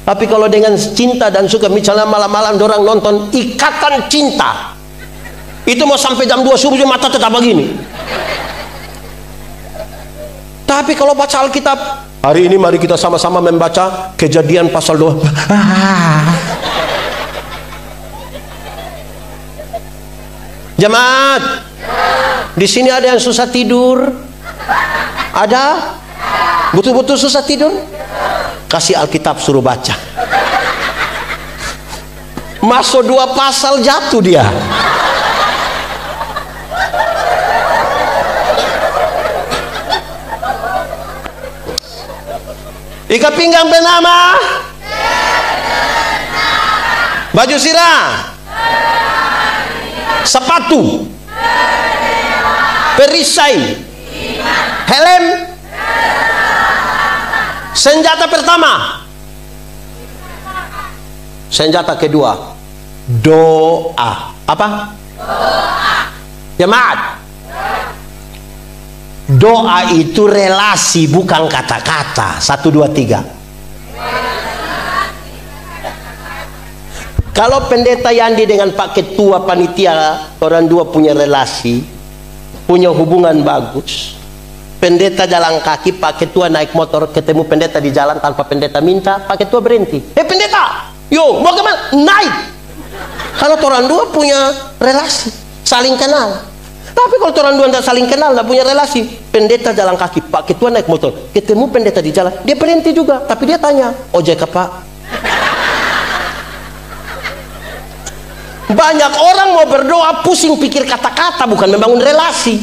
Tapi kalau dengan cinta dan suka, misalnya malam-malam dorang nonton Ikatan Cinta, itu mau sampai jam 2 subuh mata tetap begini. Tapi kalau baca Alkitab, hari ini mari kita sama-sama membaca Kejadian pasal 2. Jemaat, di sini ada yang susah tidur? Ada? Betul-betul susah tidur? Kasih Alkitab suruh baca. Masuk 2 pasal jatuh dia. Ikat pinggang penama. Baju sirah. Sepatu. Perisai. Helm. Senjata pertama. Senjata kedua, doa. Apa? Doa. Jemaat. Doa itu relasi, bukan kata-kata. 1, 2, 3. Kalau pendeta Yandi dengan Pak Ketua panitia, orang dua punya relasi, punya hubungan bagus. Pendeta jalan kaki, Pak Ketua naik motor, ketemu pendeta di jalan tanpa pendeta minta, Pak Ketua berhenti. Pendeta, yo mau kemana? Naik. Kalau orang dua punya relasi, saling kenal. Tapi kalau orang dua tidak saling kenal, tidak punya relasi, pendeta jalan kaki, Pak Ketua naik motor, ketemu pendeta di jalan, dia berhenti juga, tapi dia tanya, ojek Pak? Banyak orang mau berdoa pusing pikir kata-kata, bukan membangun relasi.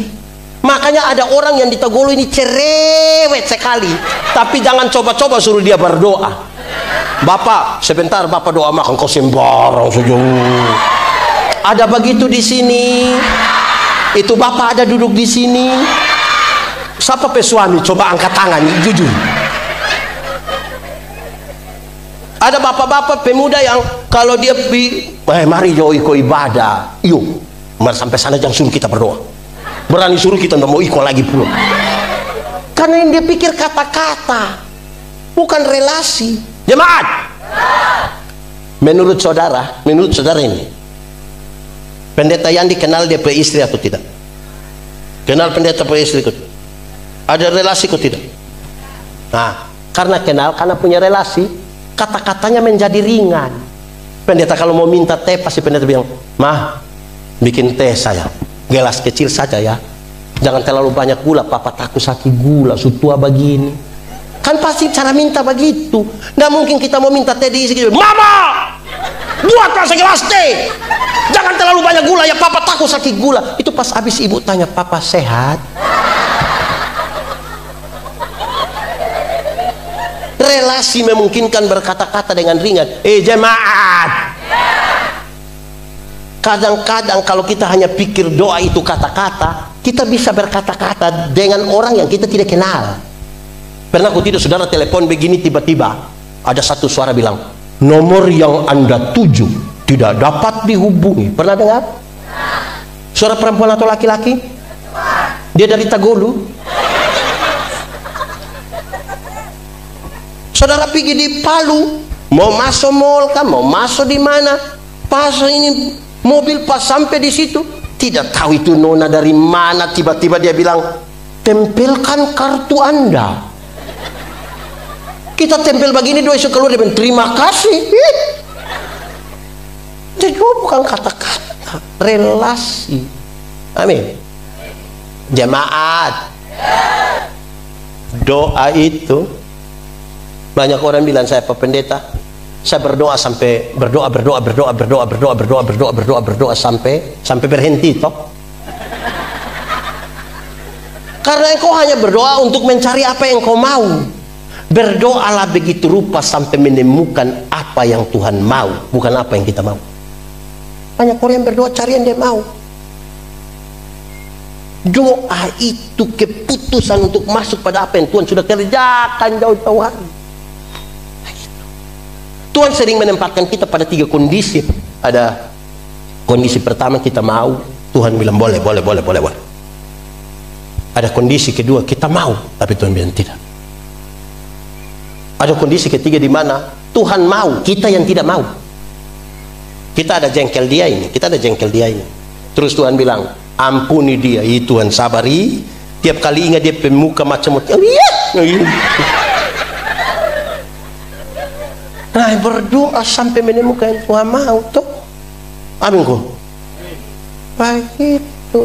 Makanya ada orang yang di Tagolo ini cerewet sekali, tapi jangan coba-coba suruh dia berdoa. Bapak, sebentar Bapak doa makan, kau sembarang saja. Ada begitu di sini. Itu Bapak ada duduk di sini. Siapa pesuami? Coba angkat tangan, jujur. Ada bapak-bapak pemuda yang kalau dia mari yo iko ibadah, yuk, mari sampai sana jangan suruh kita berdoa. Berani suruh kita nggak mau iko lagi pula. Karena yang dia pikir kata-kata, bukan relasi. Jemaat. Menurut saudara ini, pendeta yang dikenal dia punya istri atau tidak? Kenal pendeta punya istri atau tidak? Ada relasi atau tidak? Nah, karena kenal, karena punya relasi, kata-katanya menjadi ringan. Pendeta kalau mau minta teh pasti pendeta bilang, "Mah, bikin teh saya, gelas kecil saja ya, jangan terlalu banyak gula, papa takut sakit gula, sutua begini." Kan pasti cara minta begitu. Nggak mungkin kita mau minta teh diisi, "Mama, buatkan segelas teh, jangan terlalu banyak gula ya, papa takut sakit gula." Itu pas habis ibu tanya, "Papa sehat?" Relasi memungkinkan berkata-kata dengan ringan. Jemaat, kadang-kadang kalau kita hanya pikir doa itu kata-kata, kita bisa berkata-kata dengan orang yang kita tidak kenal. Pernah aku tidak, saudara telepon begini, tiba-tiba ada satu suara bilang, "Nomor yang Anda tuju tidak dapat dihubungi." Pernah dengar? Suara perempuan atau laki-laki? Dia dari Tagolo. Saudara pergi di Palu, mau masuk mall kan, mau masuk di mana, pas ini mobil pas sampai di situ, tidak tahu itu nona dari mana, tiba-tiba dia bilang, "Tempelkan kartu Anda." Kita tempel begini, doa isu keluar, dia bilang, "Terima kasih." Jadi bukan kata-kata, relasi. Amin. Jemaat, doa itu, banyak orang bilang, "Saya Pak Pendeta, saya berdoa sampai berdoa sampai berhenti toh." Karena engkau hanya berdoa untuk mencari apa yang kau mau. Berdoalah begitu rupa sampai menemukan apa yang Tuhan mau, bukan apa yang kita mau. Banyak orang yang berdoa cari yang dia mau. Doa itu keputusan untuk masuk pada apa yang Tuhan sudah kerjakan jauh-jauh hari. Tuhan sering menempatkan kita pada 3 kondisi. Ada kondisi pertama, kita mau, Tuhan bilang boleh. Ada kondisi kedua, kita mau, tapi Tuhan bilang tidak. Ada kondisi ketiga di mana Tuhan mau, kita yang tidak mau. Kita ada jengkel dia ini, terus Tuhan bilang, "Ampuni dia." Tuhan sabari, tiap kali ingat dia pemuka macam-macam. Nah, berdoa sampai menemukan yang Tuhan mau tuh. Amin kok. Begitu.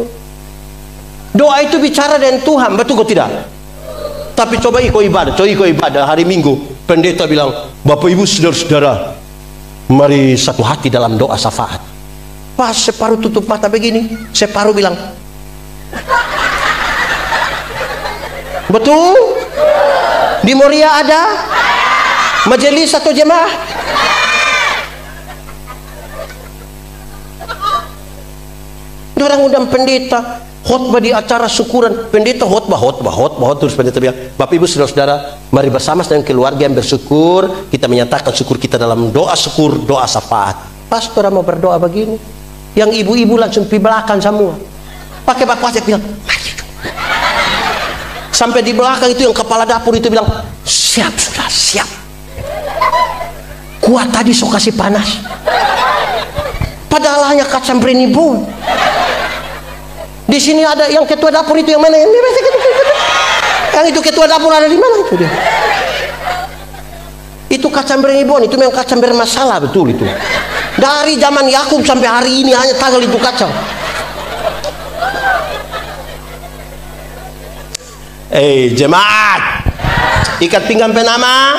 Doa itu bicara dengan Tuhan, betul kok tidak? Tapi coba ikut ibadah hari Minggu, pendeta bilang, "Bapak Ibu saudara-saudara, mari satu hati dalam doa syafaat." Pas separuh tutup mata begini, separuh bilang, "Betul? Di Moria ada majelis atau jemaah?" Orang undang pendeta, khotbah di acara syukuran, pendeta khotbah terus pendeta bilang, Bapak Ibu saudara-saudara, mari bersama dengan keluarga yang bersyukur, kita menyatakan syukur kita dalam doa syukur, doa syafaat. Pastor mau berdoa begini, yang ibu-ibu langsung di belakang semua, pakai bapak saya bilang, mari. Sampai di belakang itu yang kepala dapur itu bilang, siap sudah, siap. Kuat tadi sok kasih panas. Padahal hanya kacang brenibun. Di sini ada yang ketua dapur itu yang mana? Yang itu ketua dapur ada di mana itu dia? Itu kacang brenibun, itu memang kacang bermasalah betul itu. Dari zaman Yakub sampai hari ini hanya tanggal itu kacang. Jemaat, ikat pinggang penama,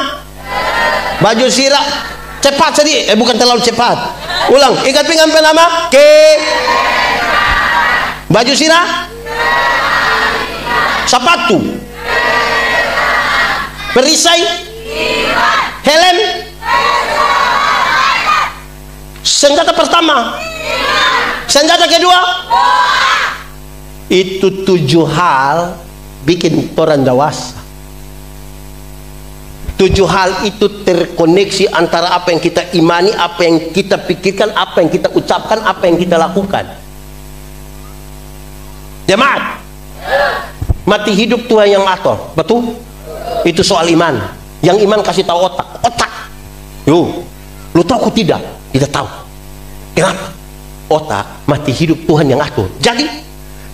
baju sirah, cepat tadi, bukan terlalu cepat. Ulang, ikat pinggang penama, baju sirah, sepatu, perisai, helm, senjata pertama, senjata kedua. Itu 7 hal bikin orang dewasa. 7 hal itu terkoneksi antara apa yang kita imani, apa yang kita pikirkan, apa yang kita ucapkan, apa yang kita lakukan. Jemaat, mati hidup Tuhan yang atur, betul? Itu soal iman. Yang iman kasih tahu otak. Lu tahu aku tidak? Tidak tahu. Kenapa? Otak mati hidup Tuhan yang atur.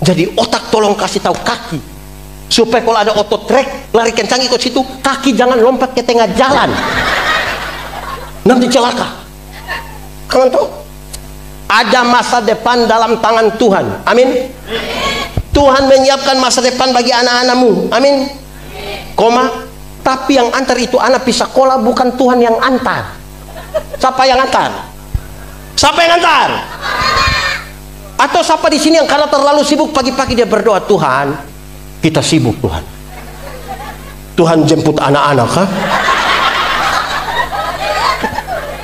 Jadi otak tolong kasih tahu kaki, supaya kalau ada auto track lari kencang ikut situ, kaki jangan lompat ke tengah jalan, nanti celaka. Kalian tahu? Ada masa depan dalam tangan Tuhan. Amin. Tuhan menyiapkan masa depan bagi anak-anakmu. Amin. Tapi yang antar itu anak pisah sekolah, bukan Tuhan yang antar. Siapa yang antar? Siapa yang antar? Atau siapa di sini yang karena terlalu sibuk pagi-pagi dia berdoa, Tuhan, kita sibuk Tuhan. Tuhan jemput anak-anak, ha?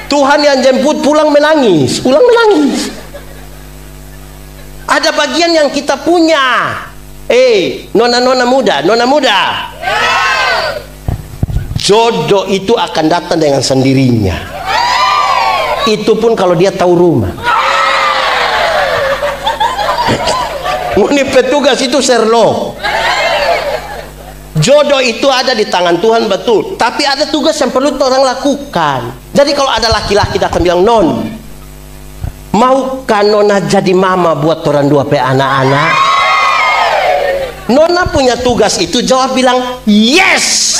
Tuhan yang jemput pulang menangis. Ada bagian yang kita punya. Nona muda. Jodoh itu akan datang dengan sendirinya. Itu pun kalau dia tahu rumah. Ini petugas itu Sherlock. Jodoh itu ada di tangan Tuhan, betul. Tapi ada tugas yang perlu orang lakukan. Jadi kalau ada laki-laki datang bilang, Non, maukah Nona jadi mama buat orang 2 anak-anak? Nona punya tugas itu, jawab bilang, yes.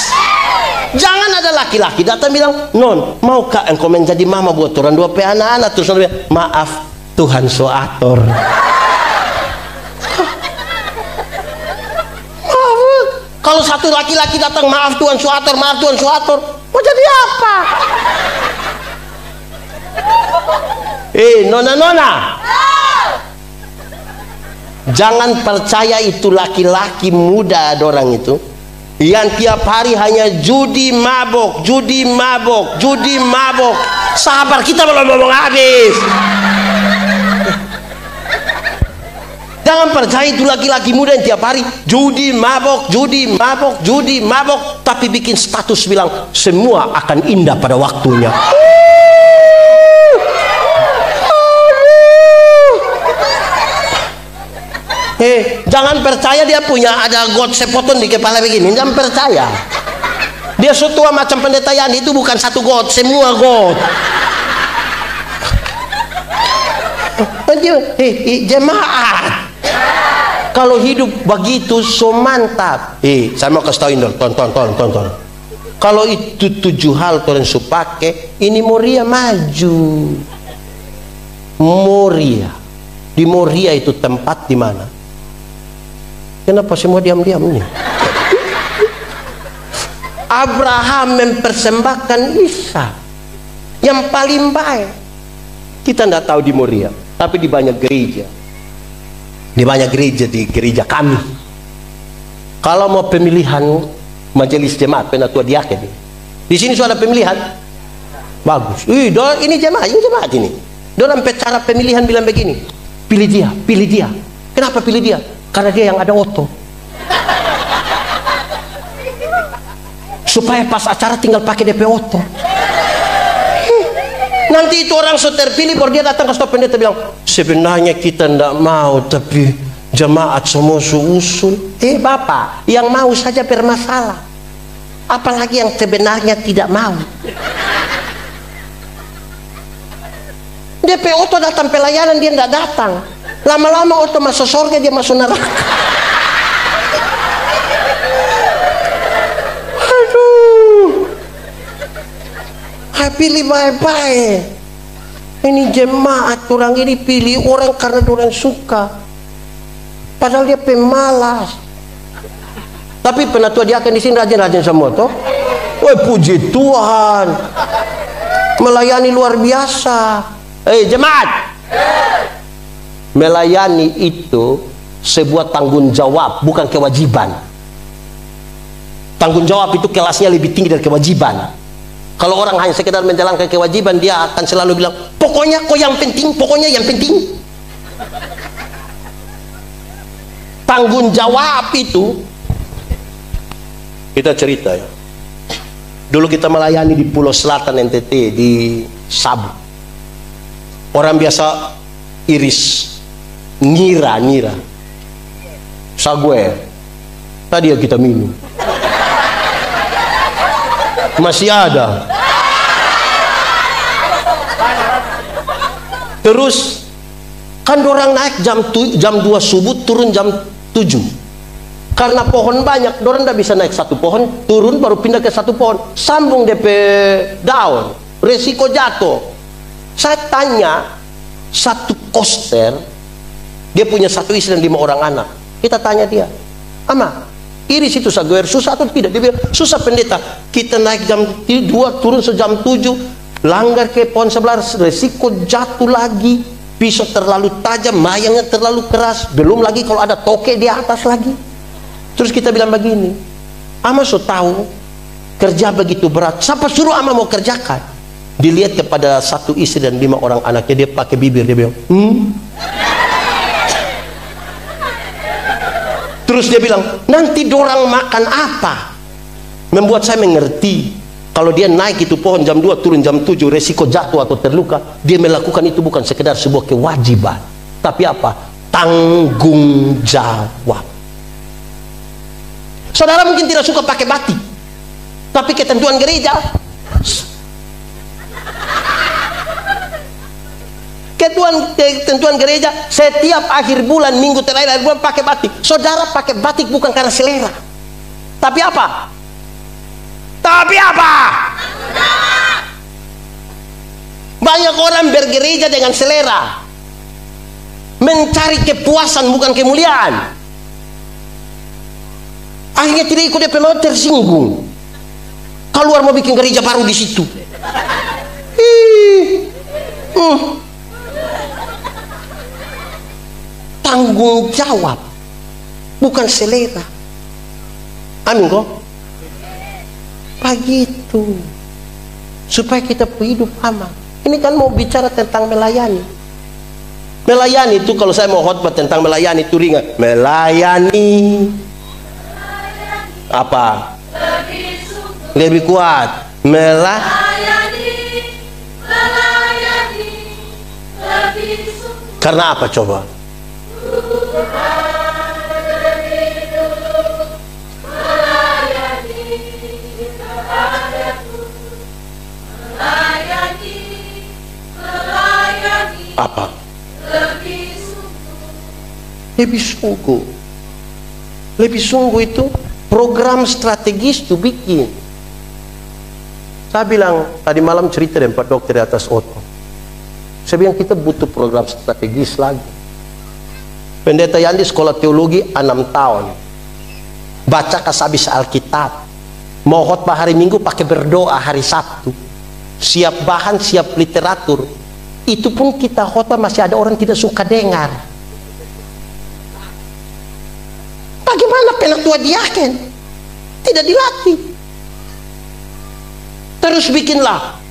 Jangan ada laki-laki datang bilang, Non, maukah engkau menjadi mama buat orang 2 anak-anak? Terus Nona bilang, maaf, Tuhan so atur. Kalau satu laki-laki datang, maaf Tuhan suator, mau jadi apa? Nona, jangan percaya itu laki-laki muda ada orang itu yang tiap hari hanya judi mabok. Sabar, kita belum ngomong habis. Jangan percaya itu laki-laki muda yang tiap hari judi mabok, tapi bikin status bilang semua akan indah pada waktunya. Jangan percaya dia punya ada got sepotong di kepala begini. Jangan percaya. Dia setua macam pendeta Yani, itu bukan satu got, semua got. Jemaat, kalau hidup begitu so mantap. Saya mau kasih tahu tonton. Kalau itu 7 hal Tuhan supake, ini Moria maju. Moria. Di Moria itu tempat di mana? Kenapa semua diam-diam nih? Abraham mempersembahkan Ishak yang paling baik. Kita tidak tahu di Moria, tapi di banyak gereja. Di banyak gereja, di gereja kami. Kalau mau pemilihan majelis jemaat, penatua diaken, di sini sudah ada pemilihan. Bagus. Ini jemaat ini. Dalam cara pemilihan bilang begini, pilih dia. Kenapa pilih dia? Karena dia yang ada oto. Supaya pas acara tinggal pakai DP oto. Nanti itu orang so terpilih baru dia datang ke staf pendeta bilang, sebenarnya kita tidak mau tapi jemaat semua usul. Bapak, yang mau saja bermasalah. Apalagi yang sebenarnya tidak mau. DP oto datang pelayanan dia tidak datang. Lama-lama oto masuk surga dia masuk neraka. Pilih baik-baik. Ini jemaat orang ini pilih orang karena orang suka. Padahal dia pemalas. Tapi penatua diaken di sini rajin-rajin semua toh. Woi puji Tuhan. Melayani luar biasa. Jemaat. Melayani itu sebuah tanggung jawab, bukan kewajiban. Tanggung jawab itu kelasnya lebih tinggi dari kewajiban. Kalau orang hanya sekedar menjalankan kewajiban, dia akan selalu bilang, pokoknya kok yang penting, pokoknya yang penting. Tanggung jawab itu, kita cerita ya. Dulu kita melayani di Pulau Selatan NTT, di Sabu. Orang biasa iris, ngira, saguer. Tadi ya kita minum. Masih ada. Terus kan dorang naik jam 2 subuh, turun jam 7. Karena pohon banyak, dorang tidak bisa naik satu pohon, turun baru pindah ke satu pohon, sambung DP daun, resiko jatuh. Saya tanya satu koster, dia punya 1 istri dan 5 orang anak. Kita tanya dia, Ama, iris itu saguer susah atau tidak? Dia bilang, susah pendeta. Kita naik jam 2, turun sejam 7, langgar ke pohon sebelah, resiko jatuh lagi, pisau terlalu tajam, mayangnya terlalu keras, belum lagi kalau ada toke di atas lagi. Terus kita bilang begini, Ama so tahu kerja begitu berat, siapa suruh Ama mau kerjakan? Dilihat kepada 1 istri dan 5 orang anaknya, dia pakai bibir, dia bilang, Terus dia bilang, nanti dorang makan apa? Membuat saya mengerti, kalau dia naik itu pohon jam 2, turun jam 7, resiko jatuh atau terluka, dia melakukan itu bukan sekedar sebuah kewajiban, tapi apa? Tanggung jawab. Saudara mungkin tidak suka pakai batik, tapi ketentuan gereja, ketentuan gereja, setiap akhir bulan, minggu terakhir bulan pakai batik. Saudara pakai batik bukan karena selera, tapi apa? Banyak orang bergereja dengan selera, mencari kepuasan bukan kemuliaan. Akhirnya tidak ikut DP mau, tersinggung. Keluar mau bikin gereja baru di situ. Tanggung jawab bukan selera. Amin kok. Begitu. Supaya kita hidup aman. Ini kan mau bicara tentang melayani. Melayani itu kalau saya mau khotbah tentang melayani itu ringan. Melayani apa? Lebih kuat. Melayani karena apa coba? Apa? Lebih sungguh. Lebih sungguh itu program strategis tuh bikin. Saya bilang tadi malam cerita dengan Pak Dokter di atas Oto. Saya bilang kita butuh program strategis lagi. Pendeta Yandi sekolah teologi 6 tahun. Baca kasabis Alkitab. Mau khotbah hari Minggu pakai berdoa hari Sabtu. Siap bahan, siap literatur. Itu pun kita khotbah masih ada orang tidak suka dengar. Bagaimana penatua diaken? Tidak dilatih. Terus bikinlah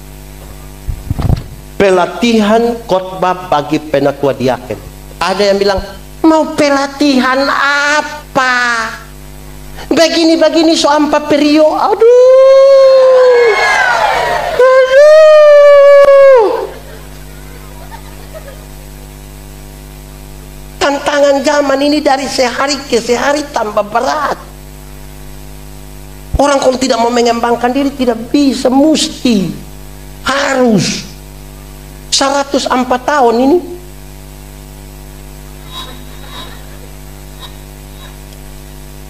pelatihan khotbah bagi penatua diaken. Ada yang bilang, Mau pelatihan apa? Begini-begini so ampa perio. Aduh. Tantangan zaman ini dari sehari ke sehari tambah berat. Orang kalau tidak mau mengembangkan diri tidak bisa, mesti, harus 104 tahun ini.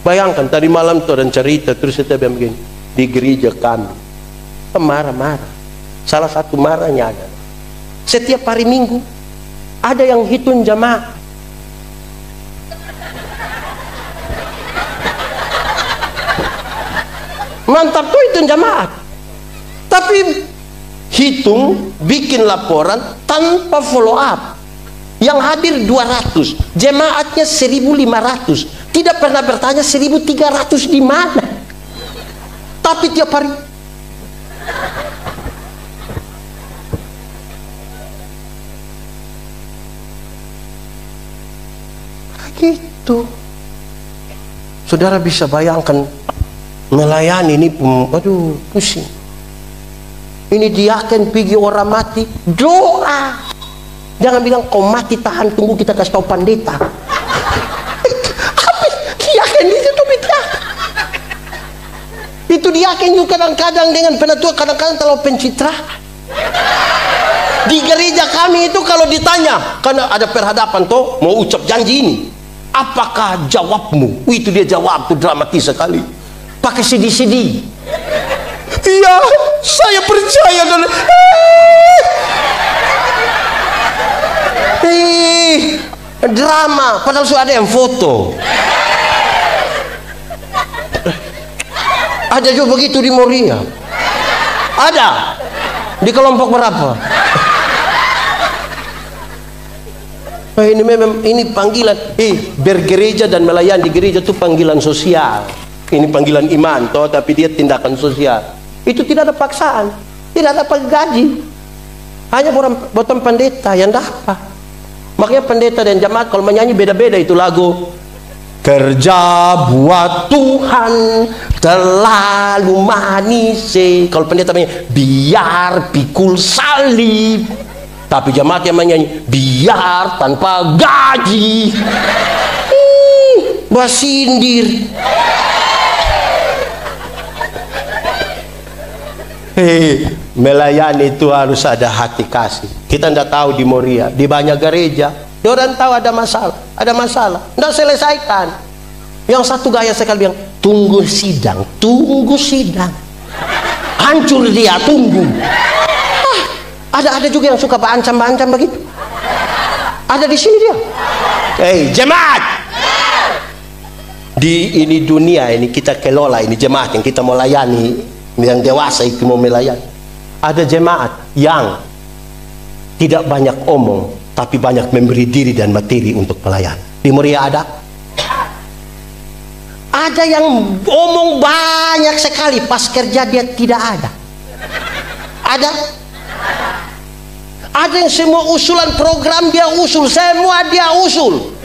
Bayangkan tadi malam tuh dan cerita, terus saya bilang begini, di gereja kami marah-marah. Salah satu marahnya ada, setiap hari Minggu ada yang hitung jamaah. Mantap tuh hitung jamaah, tapi hitung, bikin laporan tanpa follow up. Yang hadir 200, jemaatnya 1.500. Tidak pernah bertanya 1.300 di mana. Tapi tiap hari. Gitu. Saudara bisa bayangkan melayani ini, aduh pusing. Ini diaken pergi orang mati, doa. Jangan bilang kau mati tahan, tunggu kita kasih tahu pendeta. Diaken itu beda. Itu diaken juga kadang-kadang dengan penatua, kadang-kadang terlalu pencitraan. Di gereja kami itu kalau ditanya, karena ada perhadapan toh, mau ucap janji ini, apakah jawabmu? Itu dia jawab tuh dramatis sekali. Pakai sedih-sedih. Iya, saya percaya dan drama, padahal sudah ada yang foto. Ada juga begitu di Moria. Ada. Di kelompok berapa? Ini memang ini panggilan. Bergereja dan melayani di gereja itu panggilan sosial. Ini panggilan iman toh, tapi dia tindakan sosial. Itu tidak ada paksaan, tidak ada gaji. Hanya buatan pendeta yang dapat. Makanya pendeta dan jemaat kalau menyanyi beda-beda itu lagu. Kerja buat Tuhan terlalu manis. Kalau pendeta menyanyi biar pikul salib, tapi jemaat yang menyanyi biar tanpa gaji. Basindir. Melayani itu harus ada hati kasih. Kita tidak tahu di Moria, di banyak gereja, orang tahu ada masalah, tidak selesaikan. Yang satu gaya sekali bilang, tunggu sidang, hancur dia, tunggu. Ada juga yang suka berancam-ancam begitu. Ada di sini dia. Jemaat. Di ini dunia ini kita kelola ini jemaat yang kita mau layani. Yang dewasa itu mau melayani. Ada jemaat yang tidak banyak omong, tapi banyak memberi diri dan materi untuk pelayan. Di Moria ada. Ada yang omong banyak sekali, pas kerja dia tidak ada. Ada. Ada yang semua usulan program dia usul, semua dia usul.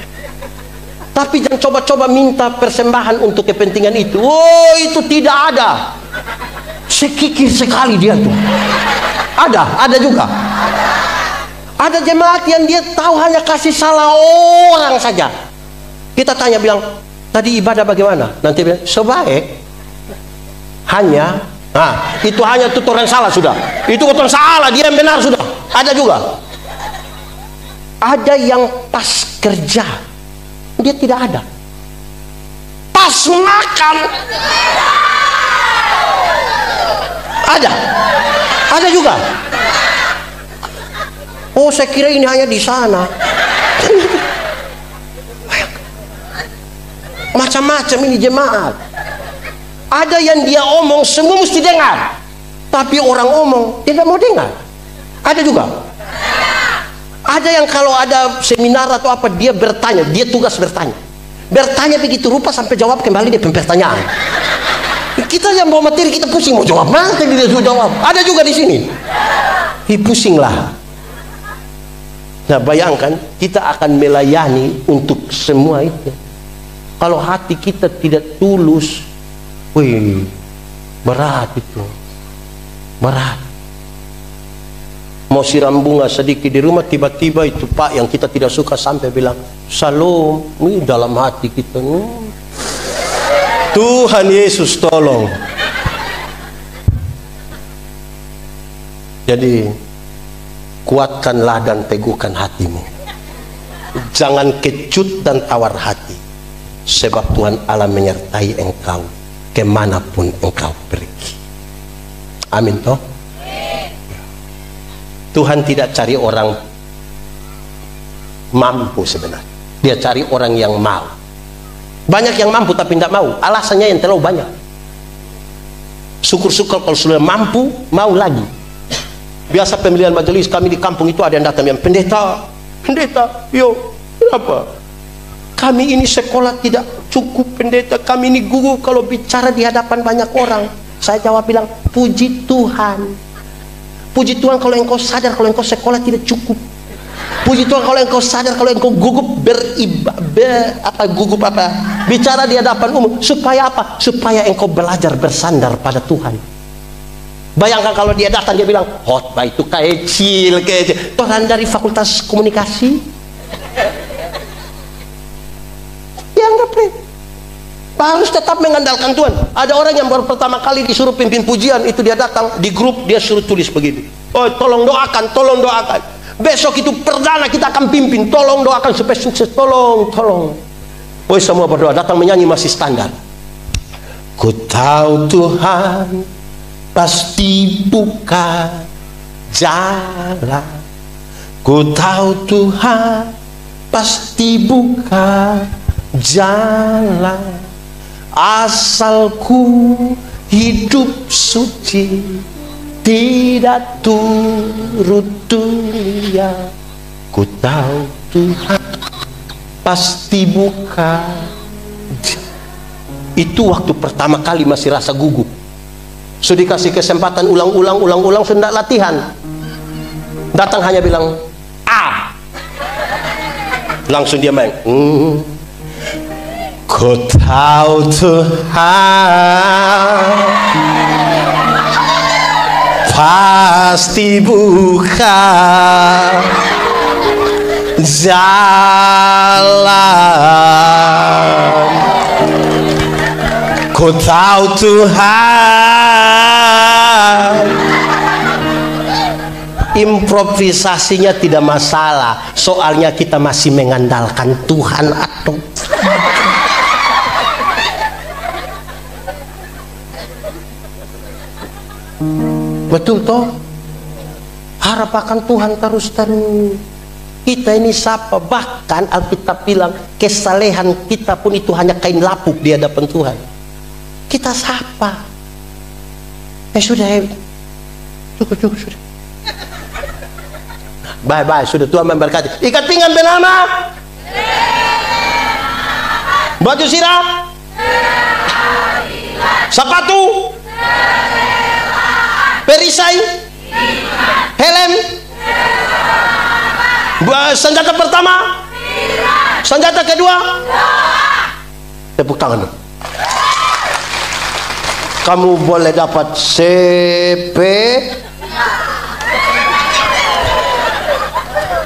Tapi jangan coba-coba minta persembahan untuk kepentingan itu. Oh, itu tidak ada. Sekikir sekali dia tuh. Ada juga. Ada jemaat yang dia tahu hanya kasih salah orang saja. Kita tanya bilang, tadi ibadah bagaimana? Nanti bilang, sebaik. Hanya, itu hanya tutoran salah sudah. Itu tutoran salah, dia yang benar sudah. Ada juga. Ada yang pas kerja, dia tidak ada. Pas makan, ada juga. Oh, saya kira ini hanya di sana. Macam-macam ini jemaat. Ada yang dia omong semua mesti dengar, tapi orang omong tidak mau dengar. Ada juga. Ada yang kalau ada seminar atau apa dia bertanya, dia tugas bertanya begitu rupa sampai jawab kembali dia pertanyaan. Kita yang bawa materi kita pusing mau jawab, nanti dia sudah jawab. Ada juga di sini. Pusing lah. Nah, bayangkan kita akan melayani untuk semua itu. Kalau hati kita tidak tulus, wih, berat itu, berat. Mau siram bunga sedikit di rumah, tiba-tiba itu Pak yang kita tidak suka sampai bilang Shalom, ini dalam hati kita. Tuhan Yesus tolong. Jadi kuatkanlah dan teguhkan hatimu. Jangan kecut dan tawar hati, sebab Tuhan Allah menyertai engkau kemanapun engkau pergi. Amin toh. Tuhan tidak cari orang mampu sebenarnya, dia cari orang yang mau. Banyak yang mampu tapi tidak mau, alasannya yang terlalu banyak. Syukur-syukur kalau sudah mampu, mau lagi. Biasa pemilihan majelis kami di kampung itu ada yang datang yang pendeta, yo, kenapa? Kami ini sekolah tidak cukup pendeta, kami ini guru kalau bicara di hadapan banyak orang. Saya jawab bilang, puji Tuhan. Puji Tuhan kalau engkau sadar kalau engkau sekolah tidak cukup. Puji Tuhan kalau engkau sadar kalau engkau gugup bicara di hadapan umum. Supaya apa? Supaya engkau belajar bersandar pada Tuhan. Bayangkan kalau dia datang dia bilang khotbah itu kecil. Orang dari fakultas komunikasi. Ya enggak, harus tetap mengandalkan Tuhan. Ada orang yang baru pertama kali disuruh pimpin pujian, itu dia datang di grup, dia suruh tulis begini, oh tolong doakan, tolong doakan. Besok itu perdana kita akan pimpin, tolong doakan supaya sukses, tolong. Oh semua berdoa, datang menyanyi masih standar. Ku tahu Tuhan pasti buka jalan. Ku tahu Tuhan pasti buka jalan. Asalku hidup suci, tidak turut dunia. Ku tahu Tuhan pasti buka. Itu waktu pertama kali masih rasa gugup. Sudah dikasih kesempatan ulang-ulang, sudah latihan. Datang hanya bilang A, langsung dia main. Ku tahu Tuhan pasti buka jalan. Ku tahu Tuhan. Improvisasinya tidak masalah, soalnya kita masih mengandalkan Tuhan atau betul toh? Harap akan Tuhan terus. Kita ini siapa? Bahkan Alkitab bilang kesalehan kita pun itu hanya kain lapuk di hadapan Tuhan. Kita siapa? Sudah, cukup sudah. Bye sudah, Tuhan memberkati. Ikat pinggang bernama, baju sirah, sepatu, perisai, helm, senjata pertama, senjata kedua, tepuk tangan. Kamu boleh dapat CP,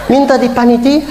minta di panitia.